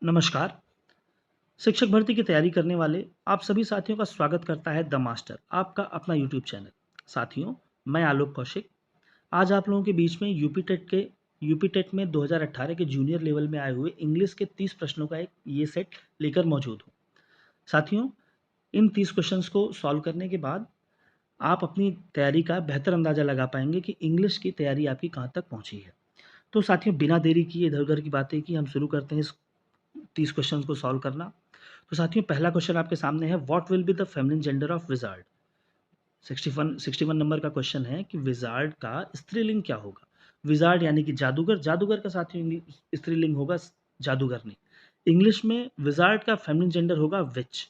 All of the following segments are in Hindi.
नमस्कार। शिक्षक भर्ती की तैयारी करने वाले आप सभी साथियों का स्वागत करता है द मास्टर, आपका अपना यूट्यूब चैनल। साथियों, मैं आलोक कौशिक आज आप लोगों के बीच में यूपी टेट में 2018 के जूनियर लेवल में आए हुए इंग्लिश के 30 प्रश्नों का एक ये सेट लेकर मौजूद हूँ। साथियों, इन 30 क्वेश्चंस को सॉल्व करने के बाद आप अपनी तैयारी का बेहतर अंदाज़ा लगा पाएंगे कि इंग्लिश की तैयारी आपकी कहाँ तक पहुँची है। तो साथियों, बिना देरी किए इधर-उधर की बातें की हम शुरू करते हैं इस 30 क्वेश्चंस को सॉल्व करना। तो साथियों, पहला क्वेश्चन आपके सामने है, what will be the feminine gender of wizard? 61 number का क्वेश्चन है कि विज़ार्ड का स्त्रीलिंग क्या होगा? विज़ार्ड यानी कि जादूगर, जादूगर का साथियों स्त्रीलिंग होगा जादूगरनी। इंग्लिश में विज़ार्ड का फेमिनिन जेंडर होगा विच।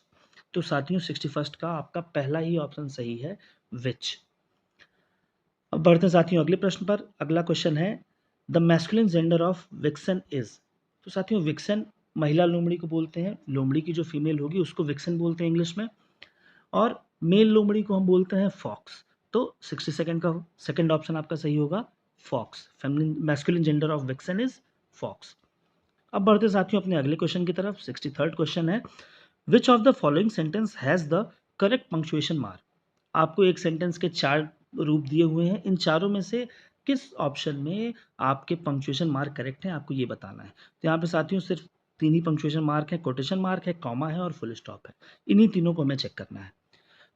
तो साथियों, 61 का आपका पहला ही ऑप्शन सही है, विच। अब बढ़ते हैं साथियों अगले प्रश्न पर। अगला क्वेश्चन है, the masculine gender of vixen is. तो साथियों, विक्सन महिला लोमड़ी को बोलते हैं। लोमड़ी की जो फीमेल होगी उसको विक्सन बोलते हैं इंग्लिश में, और मेल लोमड़ी को हम बोलते हैं फॉक्स। तो 62nd का सेकंड ऑप्शन आपका सही होगा, fox. Feminine masculine gender of vixen is fox. अब बढ़ते हैं साथियों अपने अगले क्वेश्चन की तरफ। 63rd क्वेश्चन है, विच of the following sentence has the correct punctuation mark? आपको एक सेंटेंस के 4 रूप दिए हुए हैं। इन चारों में से किस ऑप्शन में आपके पंक्चुएशन मार्क करेक्ट हैं, आपको ये बताना है। तो यहाँ पे साथियों सिर्फ 3 ही पंक्चुएशन मार्क है, कोटेशन मार्क है, कॉमा है और फुल स्टॉप है। इन्हीं तीनों को हमें चेक करना है।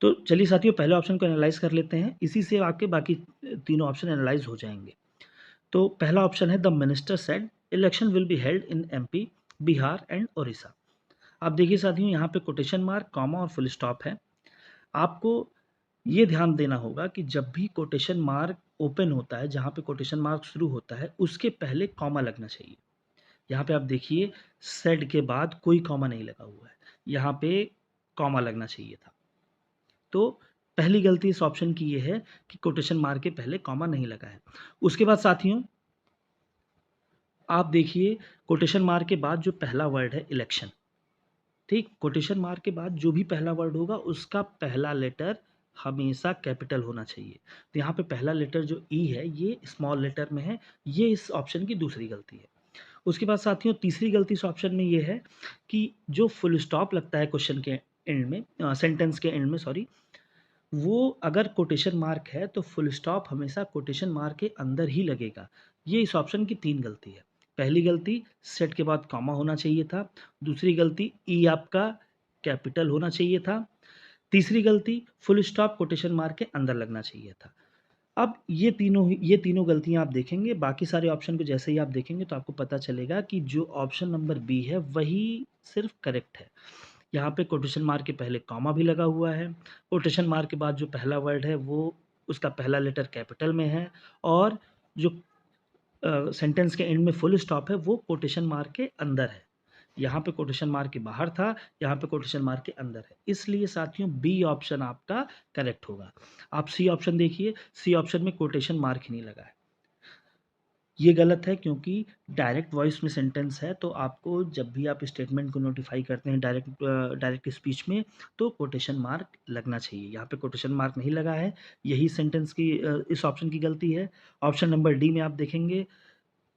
तो चलिए साथियों, पहले ऑप्शन को एनालाइज़ कर लेते हैं। इसी से आपके बाकी तीनों ऑप्शन एनालाइज़ हो जाएँगे। तो पहला ऑप्शन है, the minister said election will be held in MP, Bihar and Odisha. अब देखिए साथियों, यहाँ पे कोटेशन मार्क, कॉमा और फुल स्टॉप है। आपको ये ध्यान देना होगा कि जब भी कोटेशन मार्क ओपन होता है, जहाँ पे कोटेशन मार्क शुरू होता है, उसके पहले कॉमा लगना चाहिए। यहाँ पे आप देखिए, सेड के बाद कोई कॉमा नहीं लगा हुआ है। यहाँ पे कॉमा लगना चाहिए था। तो पहली गलती इस ऑप्शन की ये है कि कोटेशन मार्क के पहले कॉमा नहीं लगा है। उसके बाद साथियों, आप देखिए, कोटेशन मार्क के बाद जो पहला वर्ड है इलेक्शन, ठीक? कोटेशन मार्क के बाद जो भी पहला वर्ड होगा उसका पहला लेटर हमेशा कैपिटल होना चाहिए। तो यहाँ पे पहला लेटर जो ई है ये स्मॉल लेटर में है, ये इस ऑप्शन की दूसरी गलती है। उसके बाद साथियों तीसरी गलती इस ऑप्शन में ये है कि जो फुल स्टॉप लगता है क्वेश्चन के एंड में, सेंटेंस के एंड में सॉरी, वो अगर कोटेशन मार्क है तो फुल स्टॉप हमेशा कोटेशन मार्क के अंदर ही लगेगा। ये इस ऑप्शन की 3 गलती है। पहली गलती, सेट के बाद कॉमा होना चाहिए था। दूसरी गलती, ई आपका कैपिटल होना चाहिए था। तीसरी गलती, फुल स्टॉप कोटेशन मार्क के अंदर लगना चाहिए था। अब ये तीनों गलतियाँ आप देखेंगे, बाकी सारे ऑप्शन को जैसे ही आप देखेंगे तो आपको पता चलेगा कि जो ऑप्शन नंबर बी है वही सिर्फ करेक्ट है। यहाँ पे कोटेशन मार्क के पहले कॉमा भी लगा हुआ है। कोटेशन मार्क के बाद जो पहला वर्ड है वो उसका पहला लेटर कैपिटल में है, और जो सेंटेंस के एंड में फुल स्टॉप है वो कोटेशन मार्क के अंदर है। यहाँ पे कोटेशन मार्क के बाहर था, यहाँ पे कोटेशन मार्क के अंदर है। इसलिए साथियों बी ऑप्शन आपका करेक्ट होगा। आप सी ऑप्शन देखिए, सी ऑप्शन में कोटेशन मार्क ही नहीं लगा है। ये गलत है क्योंकि डायरेक्ट वॉइस में सेंटेंस है, तो आपको जब भी आप स्टेटमेंट को नोटिफ़ाई करते हैं डायरेक्ट स्पीच में, तो कोटेशन मार्क लगना चाहिए। यहाँ पे कोटेशन मार्क नहीं लगा है, यही सेंटेंस की इस ऑप्शन की गलती है। ऑप्शन नंबर डी में आप देखेंगे,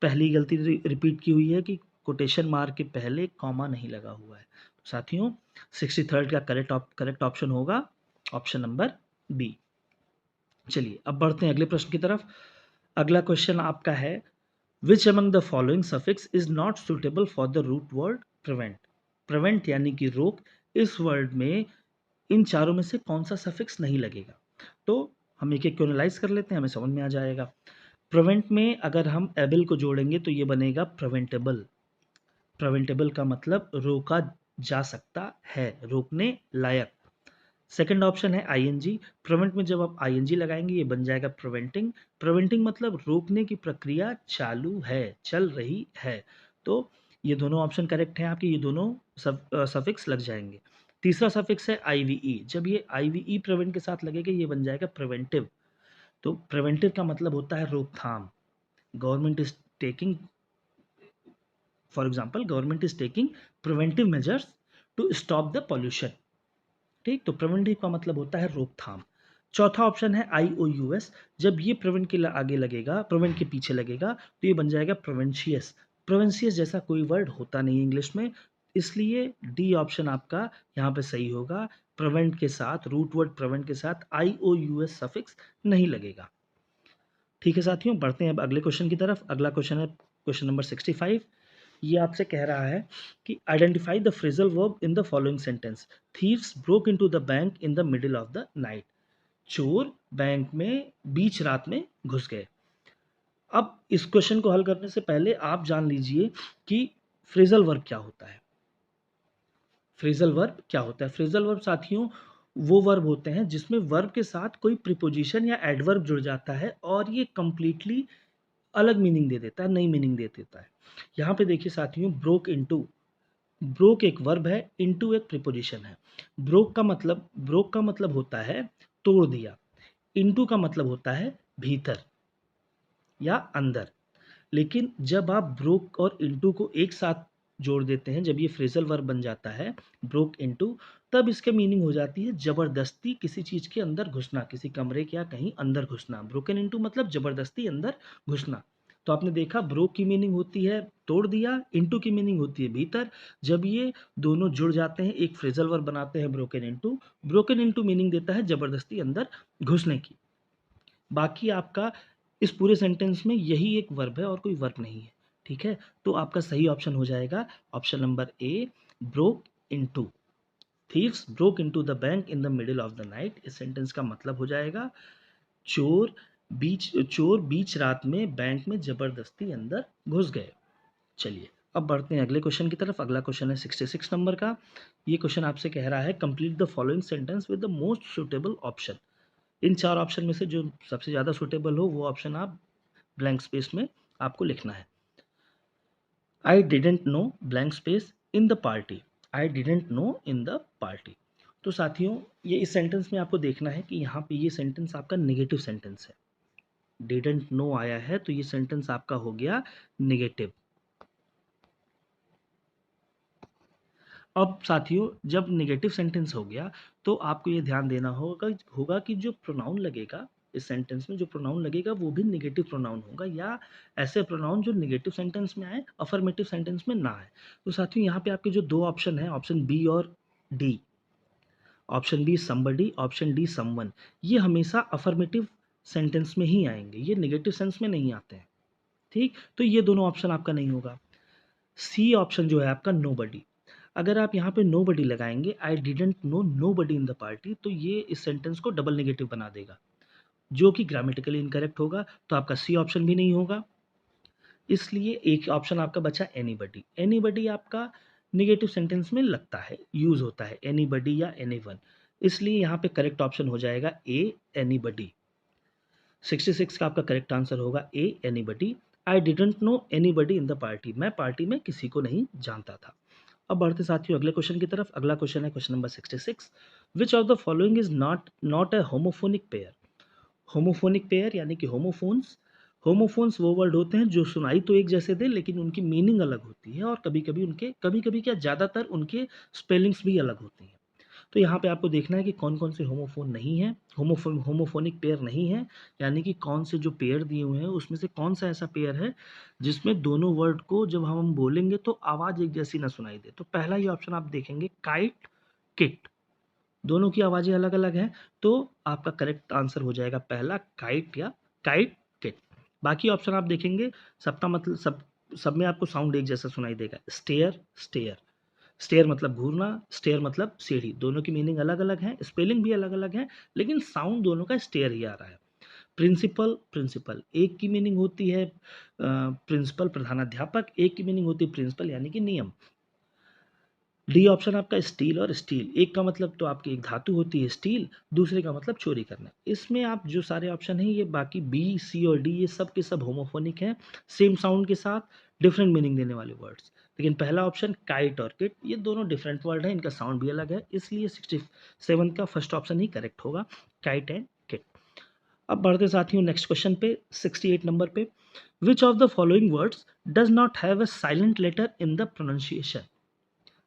पहली गलती रिपीट की हुई है कि कोटेशन मार्क के पहले कॉमा नहीं लगा हुआ है। तो साथियों 63rd का करेक्ट ऑप्शन होगा ऑप्शन नंबर बी। चलिए अब बढ़ते हैं अगले प्रश्न की तरफ। अगला क्वेश्चन आपका है, which among the following suffix is not suitable for the root word prevent? Prevent यानी कि रोक, इस वर्ड में इन चारों में से कौन सा सफिक्स नहीं लगेगा? तो हम एक एक को एनालाइज कर लेते हैं, हमें समझ में आ जाएगा। प्रिवेंट में अगर हम एबल को जोड़ेंगे तो ये बनेगा प्रिवेंटेबल। प्रिवेंटेबल का मतलब रोका जा सकता है, रोकने लायक। सेकंड ऑप्शन है आईएनजी। प्रिवेंट में जब आप आईएनजी लगाएंगे ये बन जाएगा प्रिवेंटिंग। प्रिवेंटिंग मतलब रोकने की प्रक्रिया चालू है, चल रही है। तो ये दोनों ऑप्शन करेक्ट हैं आपके, ये दोनों सफिक्स लग जाएंगे। तीसरा सफिक्स है आईवीई। जब ये आईवीई प्रिवेंट के साथ लगेगा ये बन जाएगा प्रिवेंटिव। तो प्रिवेंटिव का मतलब होता है रोकथाम। Government is taking, for example government is taking preventive measures to stop the pollution. ठीक, तो प्रिवेंटिव का मतलब होता है रोकथाम। चौथा ऑप्शन है आईओयूएस। जब ये प्रिवेंट के आगे लगेगा, प्रिवेंट के पीछे लगेगा तो ये बन जाएगा प्रिवेंशियस। प्रोविंशियस जैसा कोई वर्ड होता नहीं इंग्लिश में, इसलिए डी ऑप्शन आपका यहाँ पे सही होगा। प्रिवेंट के साथ, रूट वर्ड प्रिवेंट के साथ IOUS सफिक्स नहीं लगेगा। ठीक है साथियों, बढ़ते हैं अब अगले क्वेश्चन की तरफ। अगला क्वेश्चन है क्वेश्चन नंबर 65। ये आपसे कह रहा है कि identify the phrasal verb in the following sentence. Thieves broke into the bank in the middle of the night. चोर बैंक में बीच रात में घुस गए। अब इस क्वेश्चन को हल करने से पहले आप जान लीजिए कि फ्रेजल वर्ब क्या होता है। फ्रेजल वर्ब क्या होता है? फ्रेजल वर्ब साथियों वो वर्ब होते हैं जिसमें वर्ब के साथ कोई प्रीपोजिशन या एडवर्ब जुड़ जाता है और ये कंप्लीटली अलग मीनिंग दे देता है, नई मीनिंग दे देता है। यहाँ पे देखिए साथियों, ब्रोक इनटू, ब्रोक एक वर्ब है, इनटू एक प्रीपोजिशन है। ब्रोक का मतलब होता है तोड़ दिया, इनटू का मतलब होता है भीतर या अंदर। लेकिन जब आप ब्रोक और इनटू को एक साथ जोड़ देते हैं, जब ये फ्रेजल वर्ब बन जाता है ब्रोक इनटू, तब इसके मीनिंग हो जाती है जबरदस्ती किसी चीज के अंदर घुसना, किसी कमरे के या कहीं अंदर घुसना। ब्रोकन इनटू मतलब जबरदस्ती अंदर घुसना। तो आपने देखा ब्रोक की मीनिंग होती है तोड़ दिया, इनटू की मीनिंग होती है भीतर। जब ये दोनों जुड़ जाते हैं एक फ्रेजल वर्ब बनाते हैं broken into. Broken into meaning देता है जबरदस्ती अंदर घुसने की। बाकी आपका इस पूरे सेंटेंस में यही एक वर्ब है और कोई वर्ब नहीं है। ठीक है, तो आपका सही ऑप्शन हो जाएगा option number A, broke into. Thieves broke into the bank in the middle of the night. इस सेंटेंस का मतलब हो जाएगा चोर चोर बीच रात में बैंक में जबरदस्ती अंदर घुस गए। चलिए अब बढ़ते हैं अगले क्वेश्चन की तरफ। अगला क्वेश्चन है 66 नंबर का। ये क्वेश्चन आपसे कह रहा है complete the following sentence with the most suitable option. इन चार ऑप्शन में से जो सबसे ज़्यादा सुटेबल हो वो ऑप्शन आप ब्लैंक स्पेस में आपको लिखना है। I didn't know blank space in the party. I didn't know in the party. तो साथियों ये इस सेंटेंस में आपको देखना है कि यहाँ पे ये सेंटेंस आपका नेगेटिव सेंटेंस है। डिडेंट नो आया है तो ये सेंटेंस आपका हो गया नेगेटिव। अब साथियों जब नेगेटिव सेंटेंस हो गया तो आपको ये ध्यान देना होगा होगा कि जो प्रोनाउन लगेगा इस सेंटेंस में, जो प्रोनाउन लगेगा वो भी नेगेटिव प्रोनाउन होगा या ऐसे प्रोनाउन जो नेगेटिव सेंटेंस में आए, अफर्मेटिव सेंटेंस में ना आए। तो साथियों यहाँ पे आपके जो दो ऑप्शन है, ऑप्शन बी और D, option be somebody, option D someone, ये हमेशा अफर्मेटिव सेंटेंस में ही आएंगे, ये नेगेटिव सेंस में नहीं आते हैं। ठीक, तो ये दोनों ऑप्शन आपका नहीं होगा। सी ऑप्शन जो है आपका नोबडी। अगर आप यहाँ पे नोबडी लगाएंगे, आई didn't no nobody in the party, तो ये इस सेंटेंस को डबल नेगेटिव बना देगा जो कि ग्रामेटिकली इनकरेक्ट होगा। तो आपका सी ऑप्शन भी नहीं होगा। इसलिए एक ऑप्शन आपका बचा एनीबडी। एनीबडी आपका नेगेटिव सेंटेंस में लगता है, यूज होता है, एनीबडी या एनीवन। इसलिए यहाँ पे करेक्ट ऑप्शन हो जाएगा ए, एनीबडी। 66 का आपका करेक्ट आंसर होगा A, anybody. I didn't know anybody in the party. मैं पार्टी में किसी को नहीं जानता था। अब बढ़ते साथियों अगले क्वेश्चन की तरफ। अगला क्वेश्चन है question number 66। Which of the following is not a homophonic pair. Homophonic pair यानी कि होमोफोन्स। होमोफोन्स वो वर्ड होते हैं जो सुनाई तो एक जैसे दे लेकिन उनकी मीनिंग अलग होती है और कभी कभी क्या ज़्यादातर उनके स्पेलिंग्स भी अलग होती हैं। तो यहाँ पे आपको देखना है कि कौन कौन से होमोफोन नहीं है, होमोफोनिक पेयर नहीं है, यानी कि कौन से जो पेयर दिए हुए हैं उसमें से कौन सा ऐसा पेयर है जिसमें दोनों वर्ड को जब हम बोलेंगे तो आवाज़ एक जैसी ना सुनाई दे। तो पहला ये ऑप्शन आप देखेंगे काइट, किट, दोनों की आवाज़ें अलग अलग हैं। तो आपका करेक्ट आंसर हो जाएगा पहला काइट या काइट किट। बाकी ऑप्शन आप देखेंगे सबका मतलब सब में आपको साउंड एक जैसा सुनाई देगा। स्टेयर, स्टेयर, स्टेयर मतलब घूरना, स्टेयर मतलब सीढ़ी। दोनों की मीनिंग अलग अलग है, स्पेलिंग भी अलग अलग है, लेकिन साउंड दोनों का स्टेयर ही आ रहा है। प्रिंसिपल, प्रिंसिपल एक की मीनिंग होती है प्रिंसिपल प्रधानाध्यापक, एक की मीनिंग होती है प्रिंसिपल यानी कि नियम। डी ऑप्शन आपका स्टील और स्टील, एक का मतलब तो आपकी एक धातु होती है स्टील, दूसरे का मतलब चोरी करना। इसमें आप जो सारे ऑप्शन हैं ये बाकी बी, सी और डी ये सब के सब होमोफोनिक हैं, सेम साउंड के साथ डिफरेंट मीनिंग देने वाले वर्ड्स। लेकिन पहला ऑप्शन काइट और किट ये दोनों डिफरेंट वर्ड हैं, इनका साउंड भी अलग है, इसलिए 67 का फर्स्ट ऑप्शन ही करेक्ट होगा, काइट एंड किट। अब बढ़ते साथियों नेक्स्ट क्वेश्चन पे 68 नंबर पे। Which of the following words does not have a silent letter in the pronunciation.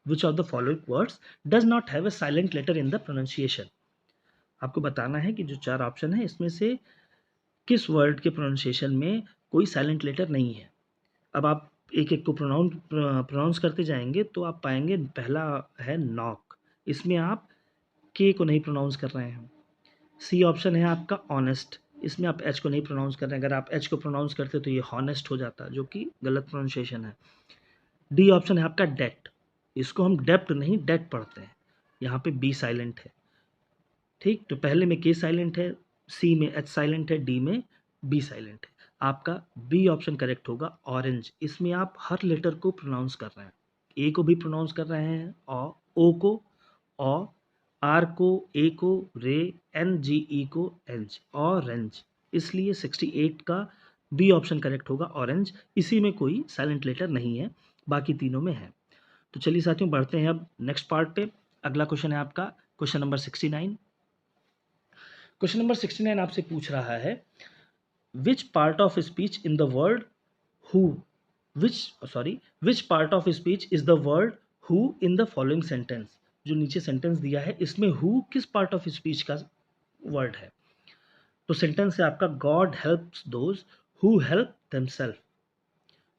Which of the following words does not have a silent letter in the pronunciation? आपको बताना है कि जो चार ऑप्शन है इसमें से किस वर्ड के प्रोनाउंसिएशन में कोई साइलेंट लेटर नहीं है। अब आप एक एक को प्रोनाउंस करते जाएंगे तो आप पाएंगे पहला है नॉक, इसमें आप के को नहीं प्रोनाउंस कर रहे हैं। सी ऑप्शन है आपका ऑनेस्ट, इसमें आप एच को नहीं प्रोनाउंस कर रहे हैं। अगर आप एच को प्रोनाउंस करते तो ये हॉनेस्ट हो जाता, जो कि गलत प्रोनाउंसिएशन है। डी ऑप्शन है आपका डेट, इसको हम डेप्ट नहीं डेट पढ़ते हैं, यहाँ पे बी साइलेंट है। ठीक, तो पहले में के साइलेंट है, सी में एच साइलेंट है, डी में बी साइलेंट है। आपका बी ऑप्शन करेक्ट होगा ऑरेंज, इसमें आप हर लेटर को प्रोनाउंस कर रहे हैं। ए को भी प्रोनाउंस कर रहे हैं, ओ को ऑ, आर को ए को रे, एन जी ई को एंज, ऑरेंज। इसलिए 68 का बी ऑप्शन करेक्ट होगा ऑरेंज। इसी में कोई साइलेंट लेटर नहीं है, बाकी तीनों में है। तो चलिए साथियों बढ़ते हैं अब नेक्स्ट पार्ट पे। अगला क्वेश्चन है आपका क्वेश्चन नंबर 69। क्वेश्चन नंबर 69 आपसे पूछ रहा है which part of speech in the word who which part of speech is the word who in the following sentence. जो नीचे सेंटेंस दिया है इसमें हु किस पार्ट ऑफ स्पीच का वर्ड है। तो सेंटेंस है आपका God helps those who help themself.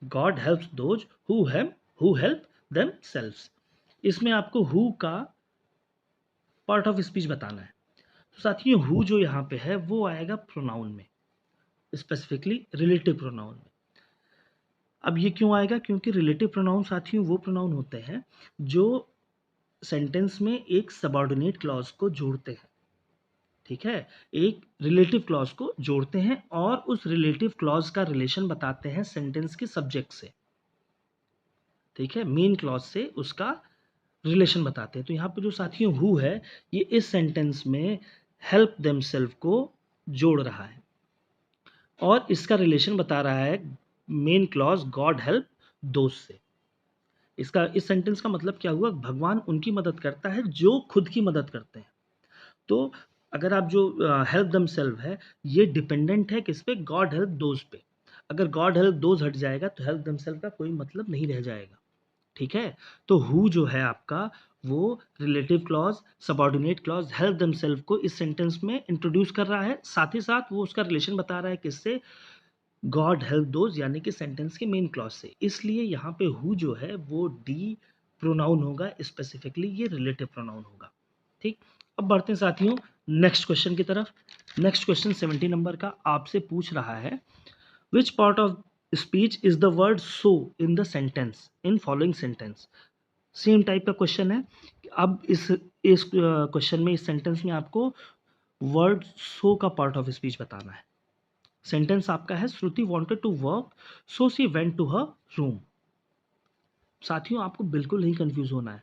God helps those who help themselves. इसमें आपको हु का पार्ट ऑफ स्पीच बताना है। तो साथियों हु जो यहाँ पे है वो आएगा प्रोनाउन में, स्पेसिफिकली रिलेटिव प्रोनाउन में। अब ये क्यों आएगा, क्योंकि रिलेटिव प्रोनाउन साथियों वो प्रोनाउन होते हैं जो सेंटेंस में एक सबऑर्डिनेट क्लॉज को जोड़ते हैं। ठीक है, एक रिलेटिव क्लॉज को जोड़ते हैं और उस रिलेटिव क्लॉज का रिलेशन बताते हैं सेंटेंस के सब्जेक्ट से। ठीक है, मेन क्लॉज से उसका रिलेशन बताते हैं। तो यहाँ पे जो साथियों हु है ये इस सेंटेंस में हेल्प देमसेल्फ को जोड़ रहा है और इसका रिलेशन बता रहा है मेन क्लॉज गॉड हेल्प दोस्त से। इसका इस सेंटेंस का मतलब क्या हुआ, भगवान उनकी मदद करता है जो खुद की मदद करते हैं। तो अगर आप जो हेल्प देमसेल्फ है ये डिपेंडेंट है किस पे, गॉड हेल्प दोज पे। अगर गॉड हेल्प दोज हट जाएगा तो हेल्प देमसेल्फ का कोई मतलब नहीं रह जाएगा। ठीक है, तो हु जो है आपका वो relative clause subordinate clause help themself को इस सेंटेंस में इंट्रोड्यूस कर रहा है, साथ ही साथ वो उसका रिलेशन बता रहा है किससे, गॉड हेल्प दोज यानी कि सेंटेंस के मेन क्लॉज से। इसलिए यहाँ पे हु जो है वो डी प्रोनाउन होगा, स्पेसिफिकली ये रिलेटिव प्रोनाउन होगा। ठीक, अब बढ़ते हैं साथियों नेक्स्ट क्वेश्चन की तरफ। नेक्स्ट क्वेश्चन 70 नंबर का आपसे पूछ रहा है which part of speech is the word so in the sentence in following sentence. Same type का क्वेश्चन है। अब इस क्वेश्चन में, इस सेंटेंस में आपको वर्ड सो का पार्ट ऑफ स्पीच बताना है। सेंटेंस आपका है Shruti wanted to work so she went to her room. साथियों आपको बिल्कुल नहीं कंफ्यूज होना है।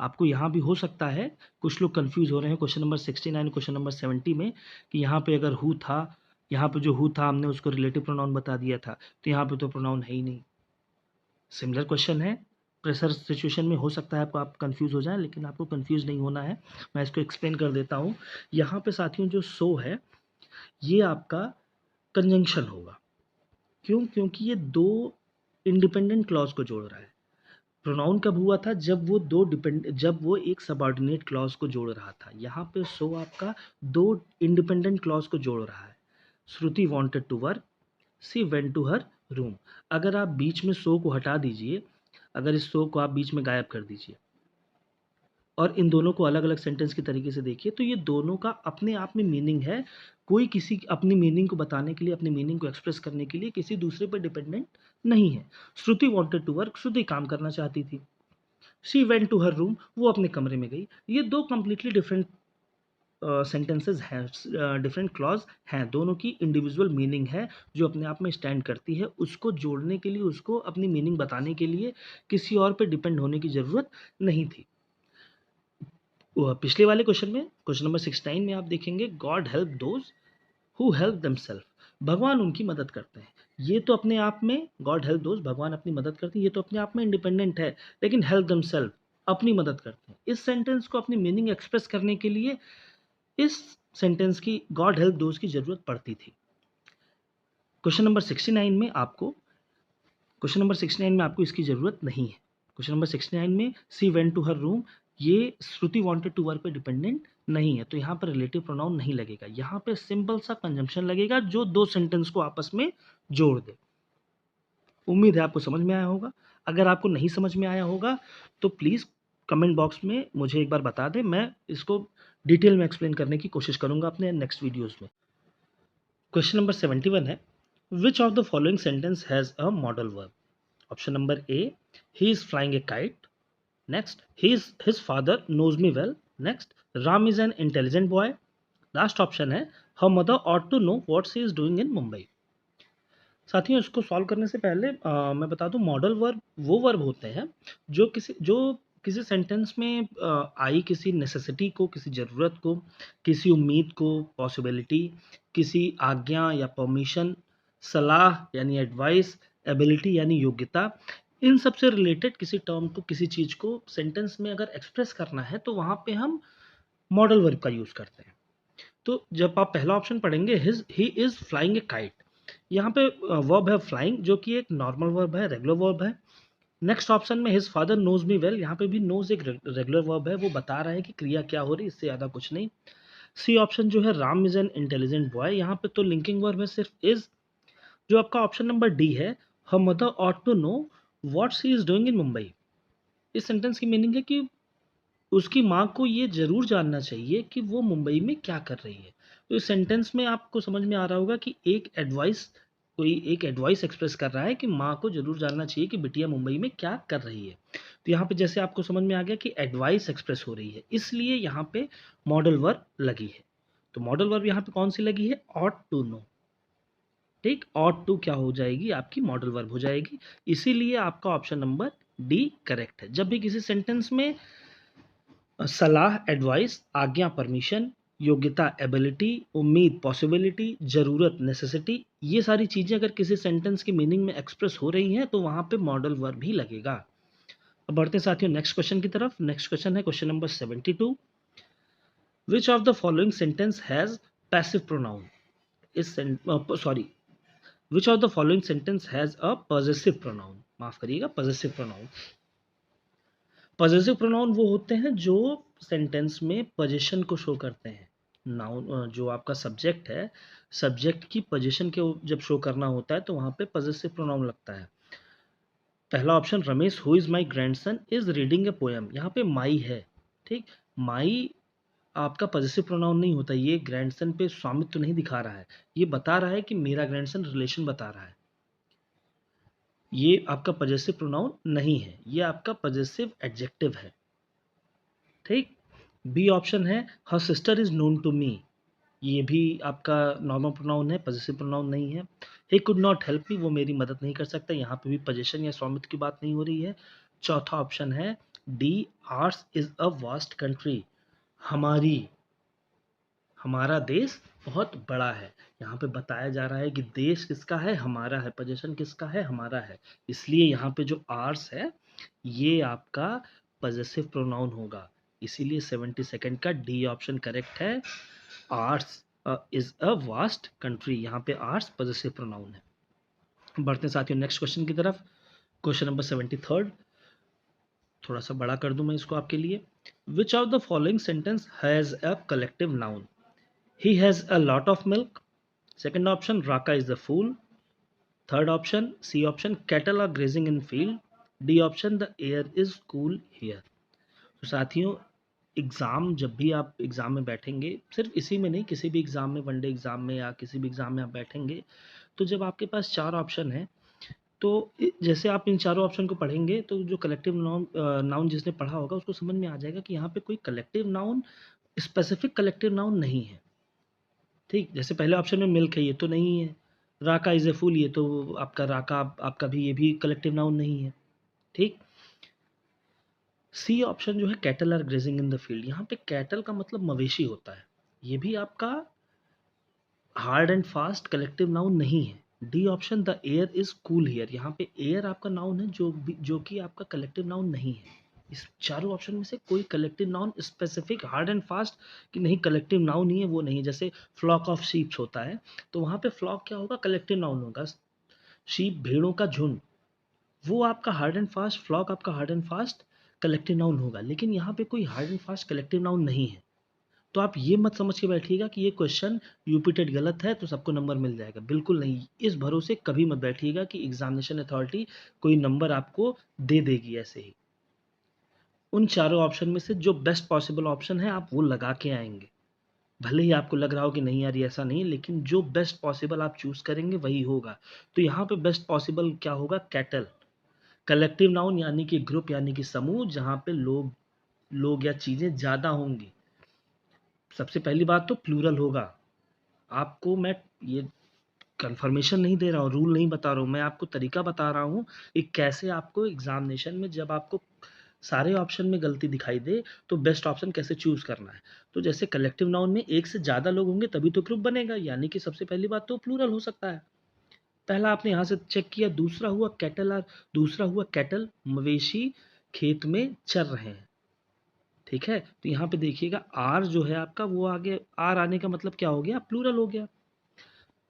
आपको यहाँ भी हो सकता है कुछ लोग कंफ्यूज हो रहे हैं क्वेश्चन नंबर 69 क्वेश्चन नंबर 70 में कि यहाँ पे अगर हु था, यहाँ पे जो हु था हमने उसको रिलेटिव प्रोनाउन बता दिया था, तो यहाँ पे तो प्रोनाउन है ही नहीं। सिमिलर क्वेश्चन है, प्रेशर सिचुएशन में हो सकता है आपको आप कंफ्यूज हो जाए, लेकिन आपको कंफ्यूज नहीं होना है। मैं इसको एक्सप्लेन कर देता हूँ। यहाँ पे साथियों जो सो है ये आपका कंजंक्शन होगा। क्यों, क्योंकि ये दो इंडिपेंडेंट क्लॉज को जोड़ रहा है। प्रोनाउन कब हुआ था, जब वो एक सबऑर्डिनेट क्लॉज को जोड़ रहा था। यहाँ पे सो आपका दो इंडिपेंडेंट क्लॉज को जोड़ रहा है। Shruti wanted to work, she went to her room. अगर आप बीच में सो को हटा दीजिए, अगर इस सो को आप बीच में गायब कर दीजिए और इन दोनों को अलग अलग सेंटेंस के तरीके से देखिए, तो ये दोनों का अपने आप में मीनिंग है। कोई किसी अपनी मीनिंग को बताने के लिए, अपनी मीनिंग को एक्सप्रेस करने के लिए किसी दूसरे पर डिपेंडेंट नहीं है। Shruti wanted to work, Shruti काम करना चाहती थी। She went to her room, वो अपने कमरे में गई। ये दो कंप्लीटली डिफरेंट सेंटेंसेस हैं, डिफरेंट क्लॉज हैं, दोनों की इंडिविजुअल मीनिंग है जो अपने आप में स्टैंड करती है। उसको जोड़ने के लिए, उसको अपनी मीनिंग बताने के लिए किसी और पे डिपेंड होने की ज़रूरत नहीं थी। पिछले वाले क्वेश्चन में, क्वेश्चन नंबर 69 में आप देखेंगे God help those who help themself, भगवान उनकी मदद करते हैं। ये तो अपने आप में, गॉड हेल्प दोज भगवान अपनी मदद करते हैं, ये तो अपने आप में इंडिपेंडेंट है। लेकिन हेल्प देमसेल्फ अपनी मदद करते हैं। इस सेंटेंस को अपनी मीनिंग एक्सप्रेस करने के लिए इस सेंटेंस की गॉड हेल्प दोज की जरूरत पड़ती थी। क्वेश्चन नंबर 69 में आपको इसकी जरूरत नहीं है। क्वेश्चन नंबर 69 में सी वेंट टू हर रूम, ये श्रुति वांटेड टू वर्क पे डिपेंडेंट नहीं है, तो यहाँ पर रिलेटिव प्रोनाउन नहीं लगेगा। यहाँ पे सिंपल सा कंजम्पशन लगेगा जो दो सेंटेंस को आपस में जोड़ दे। उम्मीद है आपको समझ में आया होगा। अगर आपको नहीं समझ में आया होगा तो प्लीज़ कमेंट बॉक्स में मुझे एक बार बता दें, मैं इसको डिटेल में एक्सप्लेन करने की कोशिश करूँगा अपने नेक्स्ट वीडियोज़ में। क्वेश्चन नंबर 71 है, which of the following sentence has a modal verb? Option number A, he is flying a kite. Next, his father knows me well. Next, Ram is an intelligent boy. Last option है, her mother ought to know what she is doing in Mumbai. साथियों, इसको सॉल्व करने से पहले मैं बता दूं, मॉडल वर्ब वो वर्ब होते हैं जो किसी सेंटेंस में आई किसी नेसेसिटी को, किसी ज़रूरत को, किसी उम्मीद को, पॉसिबिलिटी, किसी आज्ञा या परमिशन, सलाह यानी एडवाइस, एबिलिटी यानी योग्यता, इन सब से रिलेटेड किसी टर्म को, किसी चीज़ को सेंटेंस में अगर एक्सप्रेस करना है तो वहाँ पे हम मॉडल वर्ब का यूज़ करते हैं। तो जब आप पहला ऑप्शन पढ़ेंगे, he is flying a kite, यहाँ पे वर्ब है फ्लाइंग, जो कि एक नॉर्मल वर्ब है, रेगुलर वर्ब है। नेक्स्ट ऑप्शन में his father knows me well, यहाँ पे भी नोज एक रेगुलर वर्ब है, वो बता रहा है कि क्रिया क्या हो रही है, इससे ज़्यादा कुछ नहीं। सी ऑप्शन जो है, Ram is an intelligent boy, यहाँ पे तो लिंकिंग वर्ब है सिर्फ इज। जो आपका ऑप्शन नंबर डी है, her mother ought to know what she is doing in Mumbai, इस सेंटेंस की मीनिंग है कि उसकी माँ को ये ज़रूर जानना चाहिए कि वो मुंबई में क्या कर रही है। तो इस सेंटेंस में आपको समझ में आ रहा होगा कि कोई एक एडवाइस एक्सप्रेस कर रहा है कि माँ को ज़रूर जानना चाहिए कि बिटिया मुंबई में क्या कर रही है। तो यहाँ पे जैसे आपको समझ में आ गया कि एडवाइस एक्सप्रेस हो रही है, इसलिए यहाँ पे मॉडल वर्ब लगी है। तो मॉडल वर्ब यहाँ पे कौन सी लगी है? Ought to know. ठीक, ऑट टू क्या हो जाएगी? आपकी मॉडल वर्ब हो जाएगी। इसीलिए आपका ऑप्शन नंबर डी करेक्ट है। जब भी किसी सेंटेंस में सलाह एडवाइस, आज्ञा परमिशन, योग्यता एबिलिटी, उम्मीद पॉसिबिलिटी, ज़रूरत नेसेसिटी, ये सारी चीज़ें अगर किसी सेंटेंस की मीनिंग में एक्सप्रेस हो रही हैं तो वहाँ पे मॉडल वर्ब ही लगेगा। अब बढ़ते हैं साथियों नेक्स्ट क्वेश्चन की तरफ। नेक्स्ट क्वेश्चन है question number 72, which of the following sentence has passive pronoun? इस sorry, which of the following sentence has a possessive pronoun? माफ करिएगा, पॉजेसिव प्रोनाउन। पॉजेसिव प्रोनाउन वो होते हैं जो सेंटेंस में पोजीशन को शो करते हैं। नाउन जो आपका सब्जेक्ट है, सब्जेक्ट की पोजीशन के जब शो करना होता है तो वहाँ पे पॉजेसिव प्रोनाउन लगता है। पहला option, Ramesh who is my grandson is reading a poem, यहाँ पे माई है। ठीक, माई आपका पॉजेसिव प्रोनाउन नहीं होता, ये ग्रैंडसन पे स्वामित्व नहीं दिखा रहा है, ये बता रहा है कि मेरा ग्रैंडसन, रिलेशन बता रहा है। ये आपका पॉजेसिव प्रोनाउन नहीं है, ये आपका पॉजेसिव एडजेक्टिव है। ठीक, बी ऑप्शन है, her sister is known to me, ये भी आपका नॉर्मल प्रोनाउन है, पॉजेसिव प्रोनाउन नहीं है। He could not help me, वो मेरी मदद नहीं कर सकता, यहाँ पे भी पोजीशन या स्वामित्व की बात नहीं हो रही है। चौथा ऑप्शन है D, ours is a vast country, हमारी, हमारा देश बहुत बड़ा है। यहाँ पे बताया जा रहा है कि देश किसका है? हमारा है। पोजीशन किसका है? हमारा है। इसलिए यहाँ पे जो आर्स है ये आपका पॉजेसिव प्रोनाउन होगा। इसीलिए 72nd का डी ऑप्शन करेक्ट है। Ours is a vast country, यहाँ पे आर्स पॉजेसिव प्रोनाउन है। बढ़ते हैं साथियों नेक्स्ट क्वेश्चन की तरफ। क्वेश्चन नंबर 73, थोड़ा सा बड़ा कर दूं मैं इसको आपके लिए। विच of the following sentence has a collective noun? He has a lot of milk. Second option, Raka is the fool. Third option, C option, cattle are grazing in field. D option, the air is cool here. तो साथियों, एग्ज़ाम जब भी आप एग्ज़ाम में बैठेंगे, सिर्फ इसी में नहीं, किसी भी एग्ज़ाम में, वनडे एग्ज़ाम में या किसी भी एग्ज़ाम में आप बैठेंगे, तो जब आपके पास चार ऑप्शन हैं, तो जैसे आप इन चारों ऑप्शन को पढ़ेंगे तो जो कलेक्टिव नाउन नाउन जिसने पढ़ा होगा उसको समझ में आ जाएगा कि यहाँ पे कोई collective noun, specific collective noun नहीं है। ठीक, जैसे पहले ऑप्शन में मिल्क है, ये तो नहीं है। राका इज़ ए फूल, ये तो आपका राका आपका भी, ये भी कलेक्टिव नाउन नहीं है। ठीक, सी ऑप्शन जो है, cattle are grazing in the field, यहाँ पे कैटल का मतलब मवेशी होता है, ये भी आपका hard and fast collective noun नहीं है। D option, the air is cool here, यहाँ पे एयर आपका नाउन है जो कि आपका कलेक्टिव नाउन नहीं है। इस चारों ऑप्शन में से कोई collective noun specific hard and fast कि नहीं कलेक्टिव नाउन ही है, वो नहीं। जैसे फ्लॉक ऑफ शीप्स होता है, तो वहाँ पे फ्लॉक क्या होगा? कलेक्टिव नाउन होगा। शीप, भेड़ों का झुंड, वो आपका हार्ड एंड फास्ट, फ्लॉक आपका hard and fast collective noun होगा। लेकिन यहाँ पे कोई hard and fast collective noun नहीं है। तो आप ये मत समझ के बैठिएगा कि ये क्वेश्चन यूपी टेट गलत है तो सबको नंबर मिल जाएगा, बिल्कुल नहीं। इस भरोसे कभी मत बैठिएगा कि एग्जामिनेशन अथॉरिटी कोई नंबर आपको दे देगी ऐसे ही। उन चारों ऑप्शन में से जो बेस्ट पॉसिबल ऑप्शन है आप वो लगा के आएंगे, भले ही आपको लग रहा हो कि नहीं यार ये ऐसा नहीं, लेकिन जो बेस्ट पॉसिबल आप चूज करेंगे वही होगा। तो यहाँ पे बेस्ट पॉसिबल क्या होगा? कैटल, कलेक्टिव नाउन यानी कि ग्रुप यानी कि समूह, जहाँ पे लोग लोग या चीजें ज्यादा होंगी। सबसे पहली बात तो प्लूरल होगा। आपको मैं ये कंफर्मेशन नहीं दे रहा हूँ, रूल नहीं बता रहा हूँ, मैं आपको तरीका बता रहा हूँ कि कैसे आपको एग्जामिनेशन में जब आपको सारे ऑप्शन में गलती दिखाई दे तो बेस्ट ऑप्शन कैसे चूज करना है। तो जैसे कलेक्टिव नाउन में एक से ज्यादा लोग होंगे तभी तो ग्रुप बनेगा, यानी कि सबसे पहली बात तो प्लूरल हो सकता है। पहला आपने यहाँ से चेक किया। दूसरा हुआ कैटल, और दूसरा हुआ कैटल, मवेशी खेत में चर रहे हैं। ठीक है, तो यहाँ पे देखिएगा आर जो है आपका वो आगे, आर आने का मतलब क्या हो गया? प्लूरल हो गया।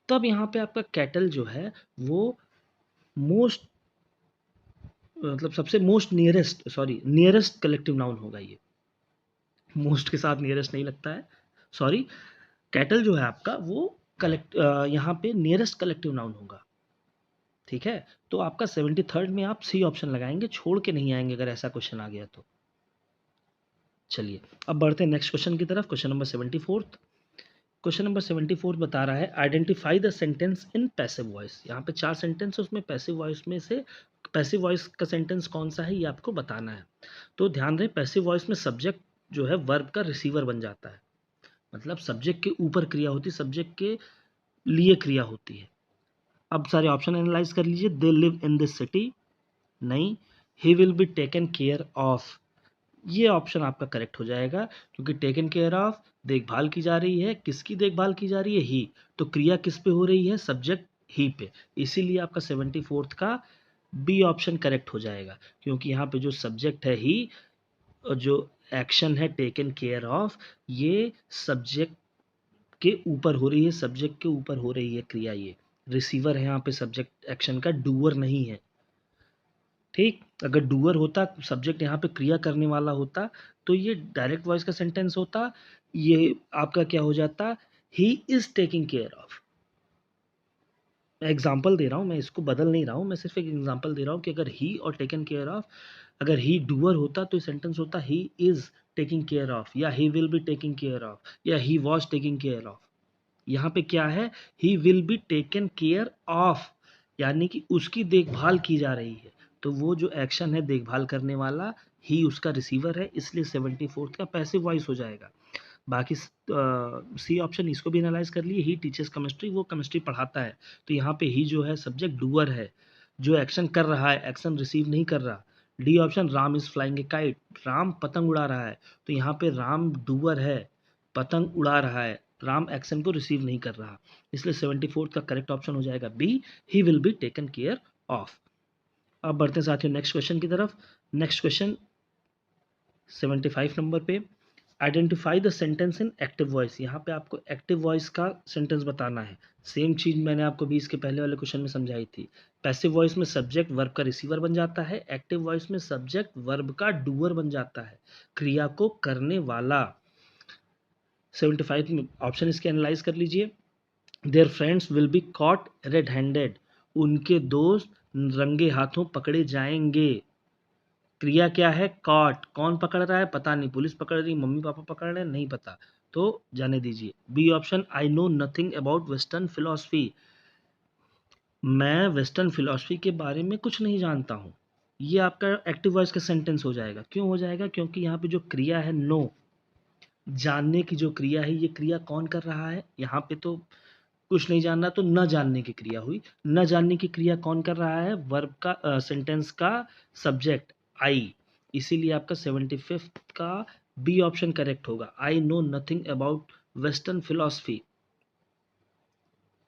तब यहाँ पे आपका कैटल जो है वो मोस्ट, मतलब सबसे most nearest, sorry nearest collective noun होगा। ये मोस्ट के साथ नियरेस्ट नहीं लगता है, सॉरी। कैटल जो है आपका वो कलेक्ट यहाँ पे नियरेस्ट कलेक्टिव नाउन होगा। ठीक है, तो आपका 73rd में आप सी ऑप्शन लगाएंगे, छोड़ के नहीं आएंगे अगर ऐसा क्वेश्चन आ गया तो। चलिए अब बढ़ते हैं नेक्स्ट क्वेश्चन की तरफ। Question number 74। क्वेश्चन नंबर 74 बता रहा है identify the sentence in passive voice. यहाँ पे 4 सेंटेंस है, उसमें पैसिव वॉइस में से पैसिव वॉइस का सेंटेंस कौन सा है ये आपको बताना है। तो ध्यान रहे, पैसिव वॉइस में सब्जेक्ट जो है वर्ब का रिसीवर बन जाता है, मतलब सब्जेक्ट के ऊपर क्रिया होती है, सब्जेक्ट के लिए क्रिया होती है। अब सारे ऑप्शन एनालाइज कर लीजिए। They live in this city, नहीं। He will be taken care of, ये ऑप्शन आपका करेक्ट हो जाएगा, क्योंकि टेकन केयर ऑफ देखभाल की जा रही है। किसकी देखभाल की जा रही है? ही। तो क्रिया किस पे हो रही है? सब्जेक्ट ही पे। इसीलिए आपका 74th का बी ऑप्शन करेक्ट हो जाएगा, क्योंकि यहाँ पे जो सब्जेक्ट है ही और जो एक्शन है टेकन केयर ऑफ, ये सब्जेक्ट के ऊपर हो रही है, सब्जेक्ट के ऊपर हो रही है क्रिया। ये रिसीवर है यहाँ पे सब्जेक्ट एक्शन का, डूअर नहीं है। ठीक, अगर डूअर होता, सब्जेक्ट यहाँ पे क्रिया करने वाला होता, तो ये डायरेक्ट वॉइस का सेंटेंस होता। ये आपका क्या हो जाता? ही इज टेकिंग केयर ऑफ। मैं एग्जाम्पल दे रहा हूँ, मैं इसको बदल नहीं रहा हूँ, मैं सिर्फ एक एग्जाम्पल दे रहा हूँ कि अगर ही और टेकन केयर ऑफ, अगर ही डूअर होता तो सेंटेंस होता he is taking care of, या he will be taking care of, या he was taking care of. यहाँ पे क्या है? He will be taken care of, यानी कि उसकी देखभाल की जा रही है। तो वो जो एक्शन है देखभाल करने वाला, ही उसका रिसीवर है, इसलिए 74th का पैसिव वॉइस हो जाएगा। बाकी सी ऑप्शन इसको भी एनालाइज कर लिए। ही टीचर्स केमिस्ट्री, वो केमिस्ट्री पढ़ाता है। तो यहाँ पे ही जो है सब्जेक्ट डूअर है, जो एक्शन कर रहा है, एक्शन रिसीव नहीं कर रहा। D option Ram is flying a kite, Ram पतंग उड़ा रहा है। तो यहाँ पे राम डूअर है, पतंग उड़ा रहा है, राम एक्शन को रिसीव नहीं कर रहा, इसलिए 74th का करेक्ट ऑप्शन हो जाएगा B, he will be taken care of. अब बढ़ते हैं साथियों नेक्स्ट क्वेश्चन की तरफ। नेक्स्ट क्वेश्चन 75 नंबर पे, identify the sentence in active voice. यहाँ पे आपको एक्टिव वॉइस का सेंटेंस बताना है। सेम चीज मैंने आपको भी इसके पहले वाले क्वेश्चन में समझाई थी। पैसिव वॉइस में सब्जेक्ट वर्ब का रिसीवर बन जाता है, एक्टिव वॉइस में सब्जेक्ट वर्ब का डूअर बन जाता है, क्रिया को करने वाला। 75 में ऑप्शन इसके एनालाइज कर लीजिए। Their friends will be caught red handed, उनके दोस्त रंगे हाथों पकड़े जाएंगे। क्रिया क्या है? कॉट। कौन पकड़ रहा है? पता नहीं, पुलिस पकड़ रही, मम्मी पापा पकड़ रहे हैं, नहीं पता, तो जाने दीजिए। B option, I know nothing about western philosophy, मैं वेस्टर्न फिलोसफी के बारे में कुछ नहीं जानता हूँ। ये आपका एक्टिव वॉइस का सेंटेंस हो जाएगा। क्यों हो जाएगा? क्योंकि यहाँ पे जो क्रिया है नो, जानने की जो क्रिया है, ये क्रिया कौन कर रहा है? यहाँ पे तो कुछ नहीं जानना, तो न जानने की क्रिया हुई। न जानने की क्रिया कौन कर रहा है? वर्ब का, सेंटेंस का सब्जेक्ट आई। इसीलिए आपका 75th का बी ऑप्शन करेक्ट होगा, आई know nothing about western philosophy.